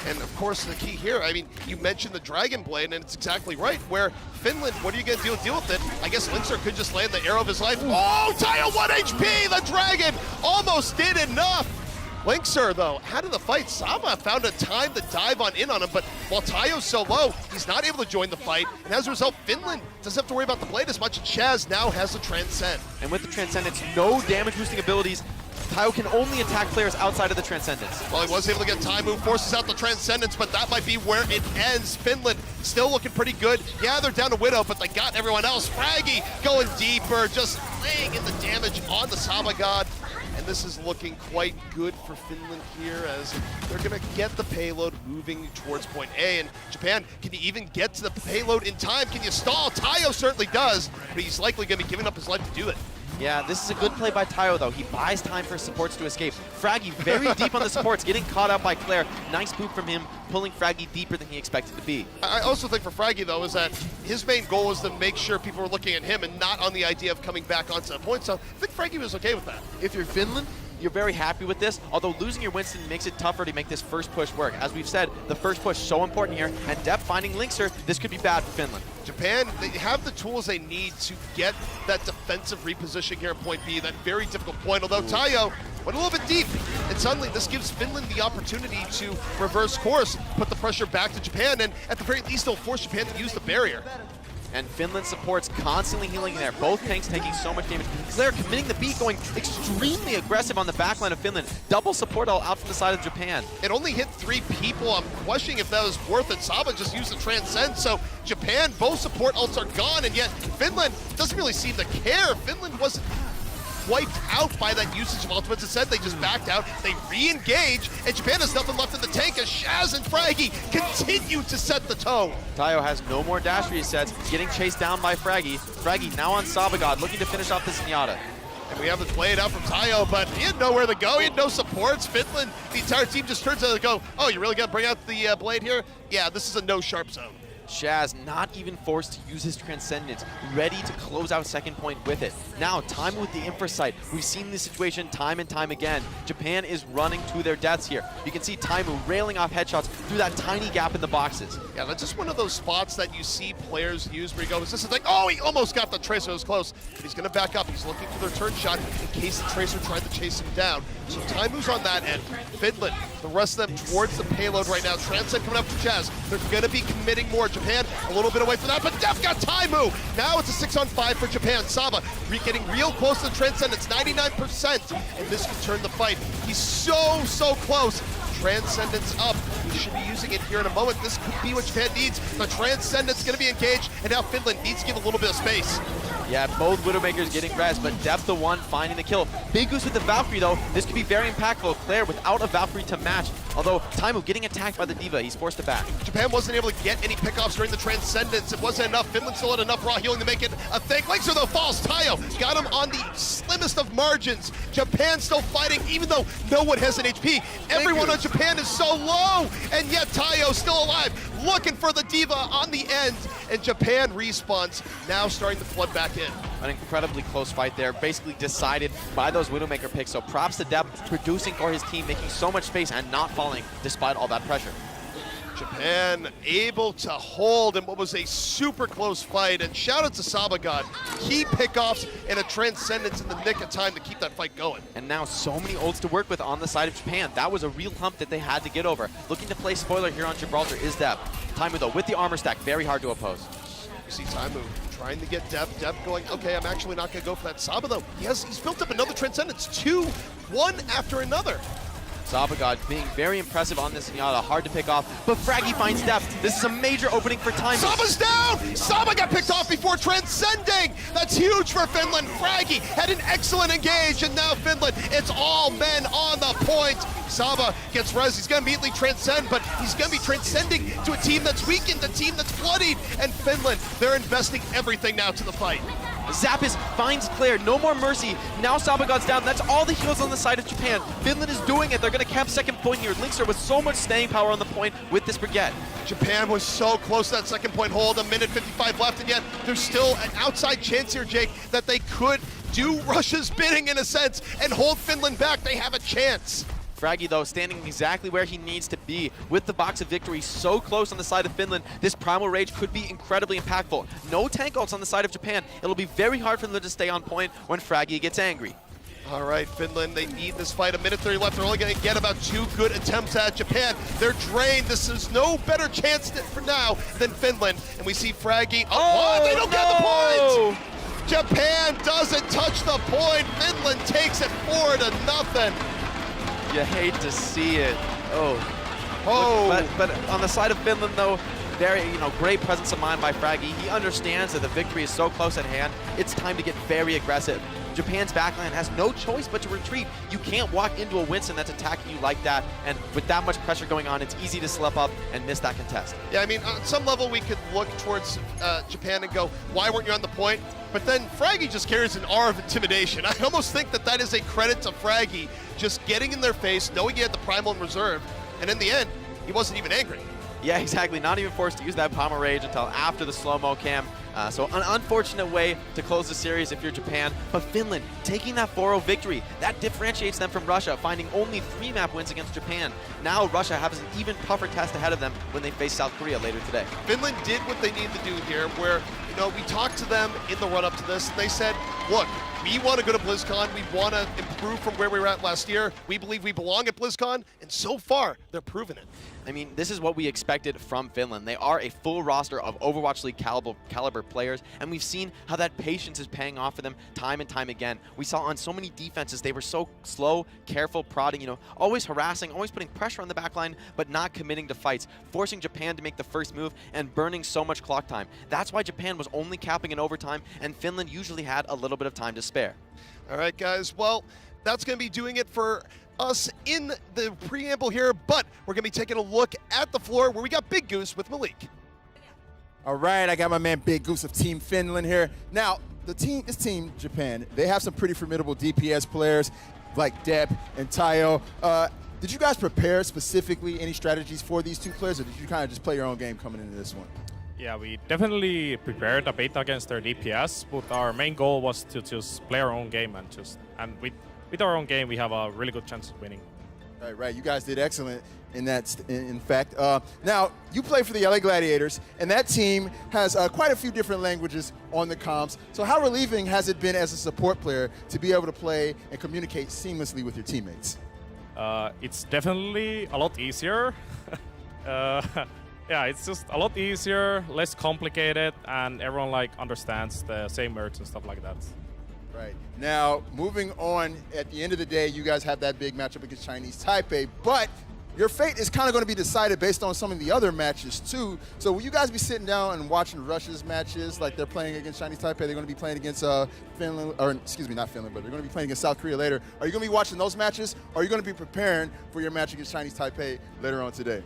And of course, the key here, I mean, you mentioned the Dragon Blade, and it's exactly right, where Finland, what are you going to deal with it? I guess Linkster could just land the arrow of his life. Oh, Tayo 1 HP! The Dragon almost did enough! Linkster, though, out of the fight. Sama found a time to dive in on him, but while Tayo's so low, he's not able to join the fight, and as a result, Finland doesn't have to worry about the blade as much, and Chaz now has the Transcend. And with the Transcendence, no damage boosting abilities. Tayo can only attack players outside of the Transcendence. Well, he was able to get Taimu, forces out the Transcendence, but that might be where it ends. Finland still looking pretty good. Yeah, they're down to Widow, but they got everyone else. Fraggy going deeper, just laying in the damage on the Sama God. And this is looking quite good for Finland here, as they're going to get the payload moving towards point A. And Japan, can you even get to the payload in time? Can you stall? Tayo certainly does, but he's likely going to be giving up his life to do it. Yeah, this is a good play by Tayo, though. He buys time for supports to escape. Fraggy very deep on the supports, getting caught out by Claire. Nice boot from him, pulling Fraggy deeper than he expected to be. I also think for Fraggy, though, is that his main goal was to make sure people were looking at him and not on the idea of coming back onto the point. So I think Fraggy was okay with that. If you're Finland, you're very happy with this, although losing your Winston makes it tougher to make this first push work. As we've said, the first push so important here, and Depth finding Linkser, this could be bad for Finland. Japan, they have the tools they need to get that defensive repositioning here at point B, that very difficult point, although Tayo went a little bit deep, and suddenly this gives Finland the opportunity to reverse course, put the pressure back to Japan, and at the very least, they'll force Japan to use the barrier. And Finland supports constantly healing there. Both tanks taking so much damage. Claire committing the beat, going extremely aggressive on the backline of Finland. Double support all out from the side of Japan. It only hit 3 people. I'm questioning if that was worth it. Saba just used the Transcend, so Japan, both support ults are gone, and yet Finland doesn't really seem to care. Finland wasn't wiped out by that usage of ultimates. Instead, they just backed out, they re-engage, and Japan has nothing left in the tank as Shaz and Fraggy continue to set the tone. Tayo has no more dash resets, getting chased down by Fraggy. Fraggy now on Sabagod, looking to finish off this Zenyatta. And we have the play it out from Tayo, but he had nowhere to go. He had no supports. Finland, the entire team just turns out to go, oh, you really got to bring out the blade here? Yeah, this is a no sharp zone. Shaz not even forced to use his Transcendence, ready to close out second point with it. Now, time with the Infra Sight. We've seen this situation time and time again. Japan is running to their deaths here. You can see Taimu railing off headshots through that tiny gap in the boxes. Yeah, that's just one of those spots that you see players use where you go, is this a thing? Oh, he almost got the Tracer, it was close. But he's gonna back up, he's looking for their turn shot in case the Tracer tried to chase him down. So Taimu's on that end. Finland, the rest of them towards the payload right now. Transcend coming up for Chaz. They're gonna be committing more. Japan a little bit away from that, but Def got Taimu. Now it's a 6-on-5 for Japan. Saba getting real close to the Transcend. It's 99%, and this can turn the fight. He's so close. Transcendence up. We should be using it here in a moment. This could be what Japan needs. The Transcendence going to be engaged, and now Finland needs to give a little bit of space. Yeah, both Widowmakers getting res, but Depth the one finding the kill. Big Goose with the Valkyrie, though. This could be very impactful. Claire without a Valkyrie to match. Although, Taimu getting attacked by the Diva. He's forced to back. Japan wasn't able to get any pickoffs during the Transcendence. It wasn't enough. Finland still had enough raw healing to make it a thing. Linkser, though, falls. Tayo got him on the slimmest of margins. Japan still fighting, even though no one has an HP. Everyone on Japan is so low, and yet Tayo still alive, looking for the Diva on the end, and Japan respawns, now starting to flood back in. An incredibly close fight there, basically decided by those Widowmaker picks, so props to Depth, producing for his team, making so much space and not falling despite all that pressure. Japan able to hold in what was a super close fight, and shout out to Sabagod. Key pickoffs and a Transcendence in the nick of time to keep that fight going. And now so many ults to work with on the side of Japan. That was a real hump that they had to get over. Looking to play spoiler here on Gibraltar is Depth. Taimu though with the armor stack, very hard to oppose. You see Taimu trying to get Depth going, okay, I'm actually not gonna go for that. Saba though, he's built up another Transcendence, 2, one after another. Sabagod being very impressive on this Zenyatta, hard to pick off, but Fraggy finds Depth. This is a major opening for Taimu. Saba's down! Saba got picked off before transcending! That's huge for Finland. Fraggy had an excellent engage, and now Finland, it's all men on the point. Saba gets res, he's gonna immediately transcend, but he's gonna be transcending to a team that's weakened, a team that's bloodied, and Finland, they're investing everything now to the fight. Zappis finds Claire, no more mercy. Now Sabagod's down, that's all the heals on the side of Japan. Finland is doing it, they're gonna camp second point here. Linkser with so much staying power on the point with this Brigette. Japan was so close to that second point hold, 1:55 left, and yet there's still an outside chance here, Jake, that they could do Russia's bidding in a sense and hold Finland back. They have a chance. Fraggy, though, standing exactly where he needs to be with the box of victory so close on the side of Finland. This Primal Rage could be incredibly impactful. No tank ults on the side of Japan. It'll be very hard for them to stay on point when Fraggy gets angry. All right, Finland, they need this fight. 1:30 left. They're only going to get about 2 good attempts at Japan. They're drained. This is no better chance for now than Finland. And we see Fraggy. Oh, they don't get the point! Japan doesn't touch the point. Finland takes it 4-0. You hate to see it. Oh. But on the side of Finland, though, very, great presence of mind by Fraggy. He understands that the victory is so close at hand. It's time to get very aggressive. Japan's backline has no choice but to retreat. You can't walk into a Winston that's attacking you like that, and with that much pressure going on, it's easy to slip up and miss that contest. Yeah, I mean, on some level, we could look towards Japan and go, why weren't you on the point? But then Fraggy just carries an aura of intimidation. I almost think that is a credit to Fraggy, just getting in their face, knowing he had the Primal in reserve, and in the end, he wasn't even angry. Yeah, exactly. Not even forced to use that Primal Rage until after the slow-mo cam. So an unfortunate way to close the series if you're Japan, but Finland taking that 4-0 victory, that differentiates them from Russia, finding only 3 map wins against Japan. Now Russia has an even tougher test ahead of them when they face South Korea later today. Finland did what they needed to do here, where, you know, we talked to them in the run-up to this, and they said, look, we want to go to BlizzCon. We want to improve from where we were at last year. We believe we belong at BlizzCon, and so far, they're proving it. I mean, this is what we expected from Finland. They are a full roster of Overwatch League caliber players, and we've seen how that patience is paying off for them time and time again. We saw on so many defenses, they were so slow, careful, prodding, you know, always harassing, always putting pressure on the back line, but not committing to fights, forcing Japan to make the first move and burning so much clock time. That's why Japan was only capping in overtime, and Finland usually had a little bit of time to spare. All right, guys. Well, that's going to be doing it for us in the preamble here, but we're going to be taking a look at the floor where we got Big Goose with Malik. All right, I got my man Big Goose of Team Finland here. Now, this team, Japan, they have some pretty formidable DPS players like Depp and Tayo. Did you guys prepare specifically any strategies for these two players, or did you kind of just play your own game coming into this one? Yeah, we definitely prepared a bit against their DPS, but our main goal was to just play our own game and with our own game we have a really good chance of winning. Right. You guys did excellent in that. In fact, now you play for the LA Gladiators, and that team has quite a few different languages on the comms. So how relieving has it been as a support player to be able to play and communicate seamlessly with your teammates? It's definitely a lot easier. Yeah, it's just a lot easier, less complicated, and everyone like understands the same words and stuff like that. Right. Now, moving on, at the end of the day, you guys have that big matchup against Chinese Taipei, but your fate is kind of going to be decided based on some of the other matches too. So will you guys be sitting down and watching Russia's matches like they're playing against Chinese Taipei? They're going to be playing against Finland, or excuse me, not Finland, but they're going to be playing against South Korea later. Are you going to be watching those matches, or are you going to be preparing for your match against Chinese Taipei later on today?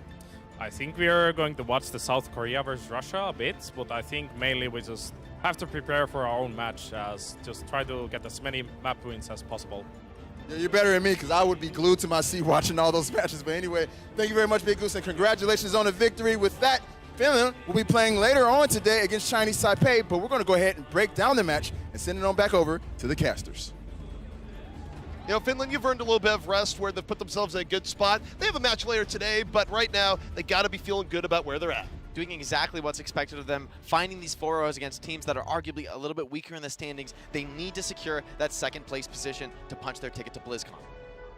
I think we are going to watch the South Korea versus Russia a bit, but I think mainly we just have to prepare for our own match, just try to get as many map wins as possible. Yeah, you're better than me, because I would be glued to my seat watching all those matches. But anyway, thank you very much, Big Goose, and congratulations on the victory. With that, Finland will be playing later on today against Chinese Taipei, but we're going to go ahead and break down the match and send it on back over to the casters. You know, Finland, you've earned a little bit of rest where they've put themselves in a good spot. They have a match later today, but right now, they got to be feeling good about where they're at. Doing exactly what's expected of them, finding these 4-0s against teams that are arguably a little bit weaker in the standings. They need to secure that second place position to punch their ticket to BlizzCon.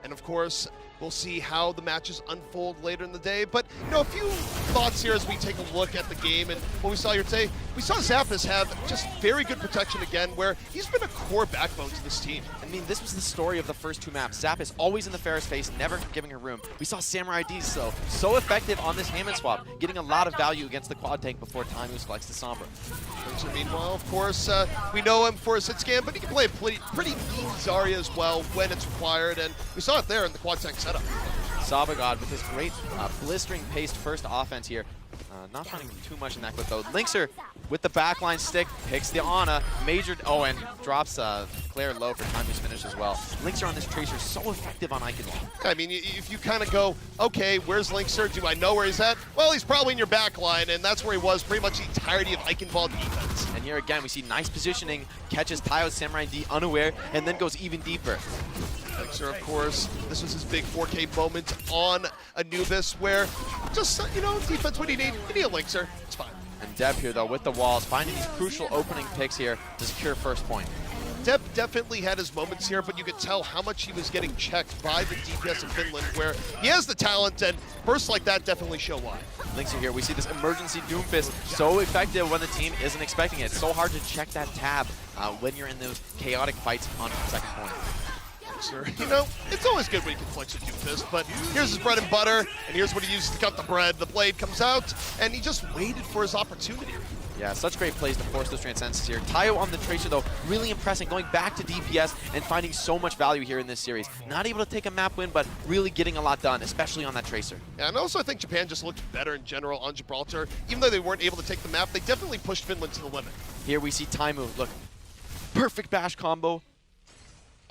And of course, we'll see how the matches unfold later in the day. But, you know, a few thoughts here as we take a look at the game and what we saw here today. We saw Zappis have just very good protection again, where he's been a core backbone to this team. I mean, this was the story of the first 2 maps. Zappis always in the Ferris face, never giving her room. We saw Samurai D so effective on this Hammond swap, getting a lot of value against the quad tank before time was flexed to Sombra. So meanwhile, of course, we know him for a sit scan, but he can play a pretty mean Zarya as well when it's required, and we saw it there in the quad tank setup. Sabagod with his great blistering paced first offense here. Not finding too much in that clip though. Linkser with the backline stick, picks the Ana, and drops Claire low for time to finish as well. Linkser on this Tracer so effective on Eichenwald. I mean, if you kind of go, okay, where's Linkser? Do I know where he's at? Well, he's probably in your backline, and that's where he was pretty much the entirety of Eichenwald defense. And here again, we see nice positioning, catches Tayo's Samurai D unaware, and then goes even deeper. Linkser, of course, this was his big 4K moment on Anubis, where just, you know, defense, what do you need? You need a Linkser. It's fine. And Deb here, though, with the walls, finding these crucial opening picks here to secure first point. Deb definitely had his moments here, but you could tell how much he was getting checked by the DPS of Finland, where he has the talent, and bursts like that definitely show why. Linkser here, we see this emergency Doomfist so effective when the team isn't expecting it. It's so hard to check that tab when you're in those chaotic fights on second point. You know, it's always good when you can flex a Doomfist, but here's his bread and butter, and here's what he uses to cut the bread. The blade comes out, and he just waited for his opportunity. Yeah, such great plays to force those transcendences here. Tayo on the Tracer, though, really impressing, going back to DPS and finding so much value here in this series. Not able to take a map win, but really getting a lot done, especially on that Tracer. Yeah, and also I think Japan just looked better in general on Gibraltar. Even though they weren't able to take the map, they definitely pushed Finland to the limit. Here we see Taimu, look, perfect bash combo.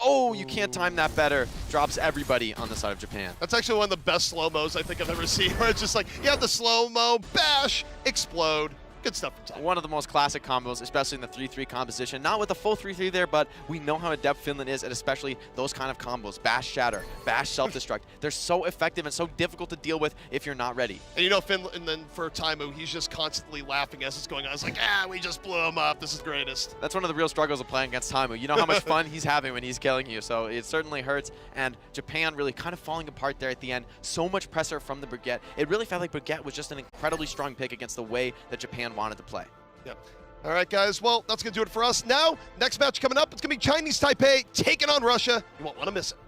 Oh, you can't time that better. Drops everybody on the side of Japan. That's actually one of the best slow-mos I think I've ever seen, where it's just like, you have the slow-mo, bash, explode, Good stuff from Taimo. One of the most classic combos, especially in the 3-3 composition. Not with the full 3-3 there, but we know how adept Finland is, and especially those kind of combos. Bash Shatter, Bash Self-Destruct. They're so effective and so difficult to deal with if you're not ready. And you know, Finland, and then for Taimo, he's just constantly laughing as it's going on. It's like, we just blew him up. This is greatest. That's one of the real struggles of playing against Taimo. You know how much fun he's having when he's killing you, so it certainly hurts. And Japan really kind of falling apart there at the end. So much pressure from the Brigitte. It really felt like Brigitte was just an incredibly strong pick against the way that Japan wanted to play. Yep. All right, guys. Well, that's going to do it for us. Now, next match coming up, it's going to be Chinese Taipei taking on Russia. You won't want to miss it.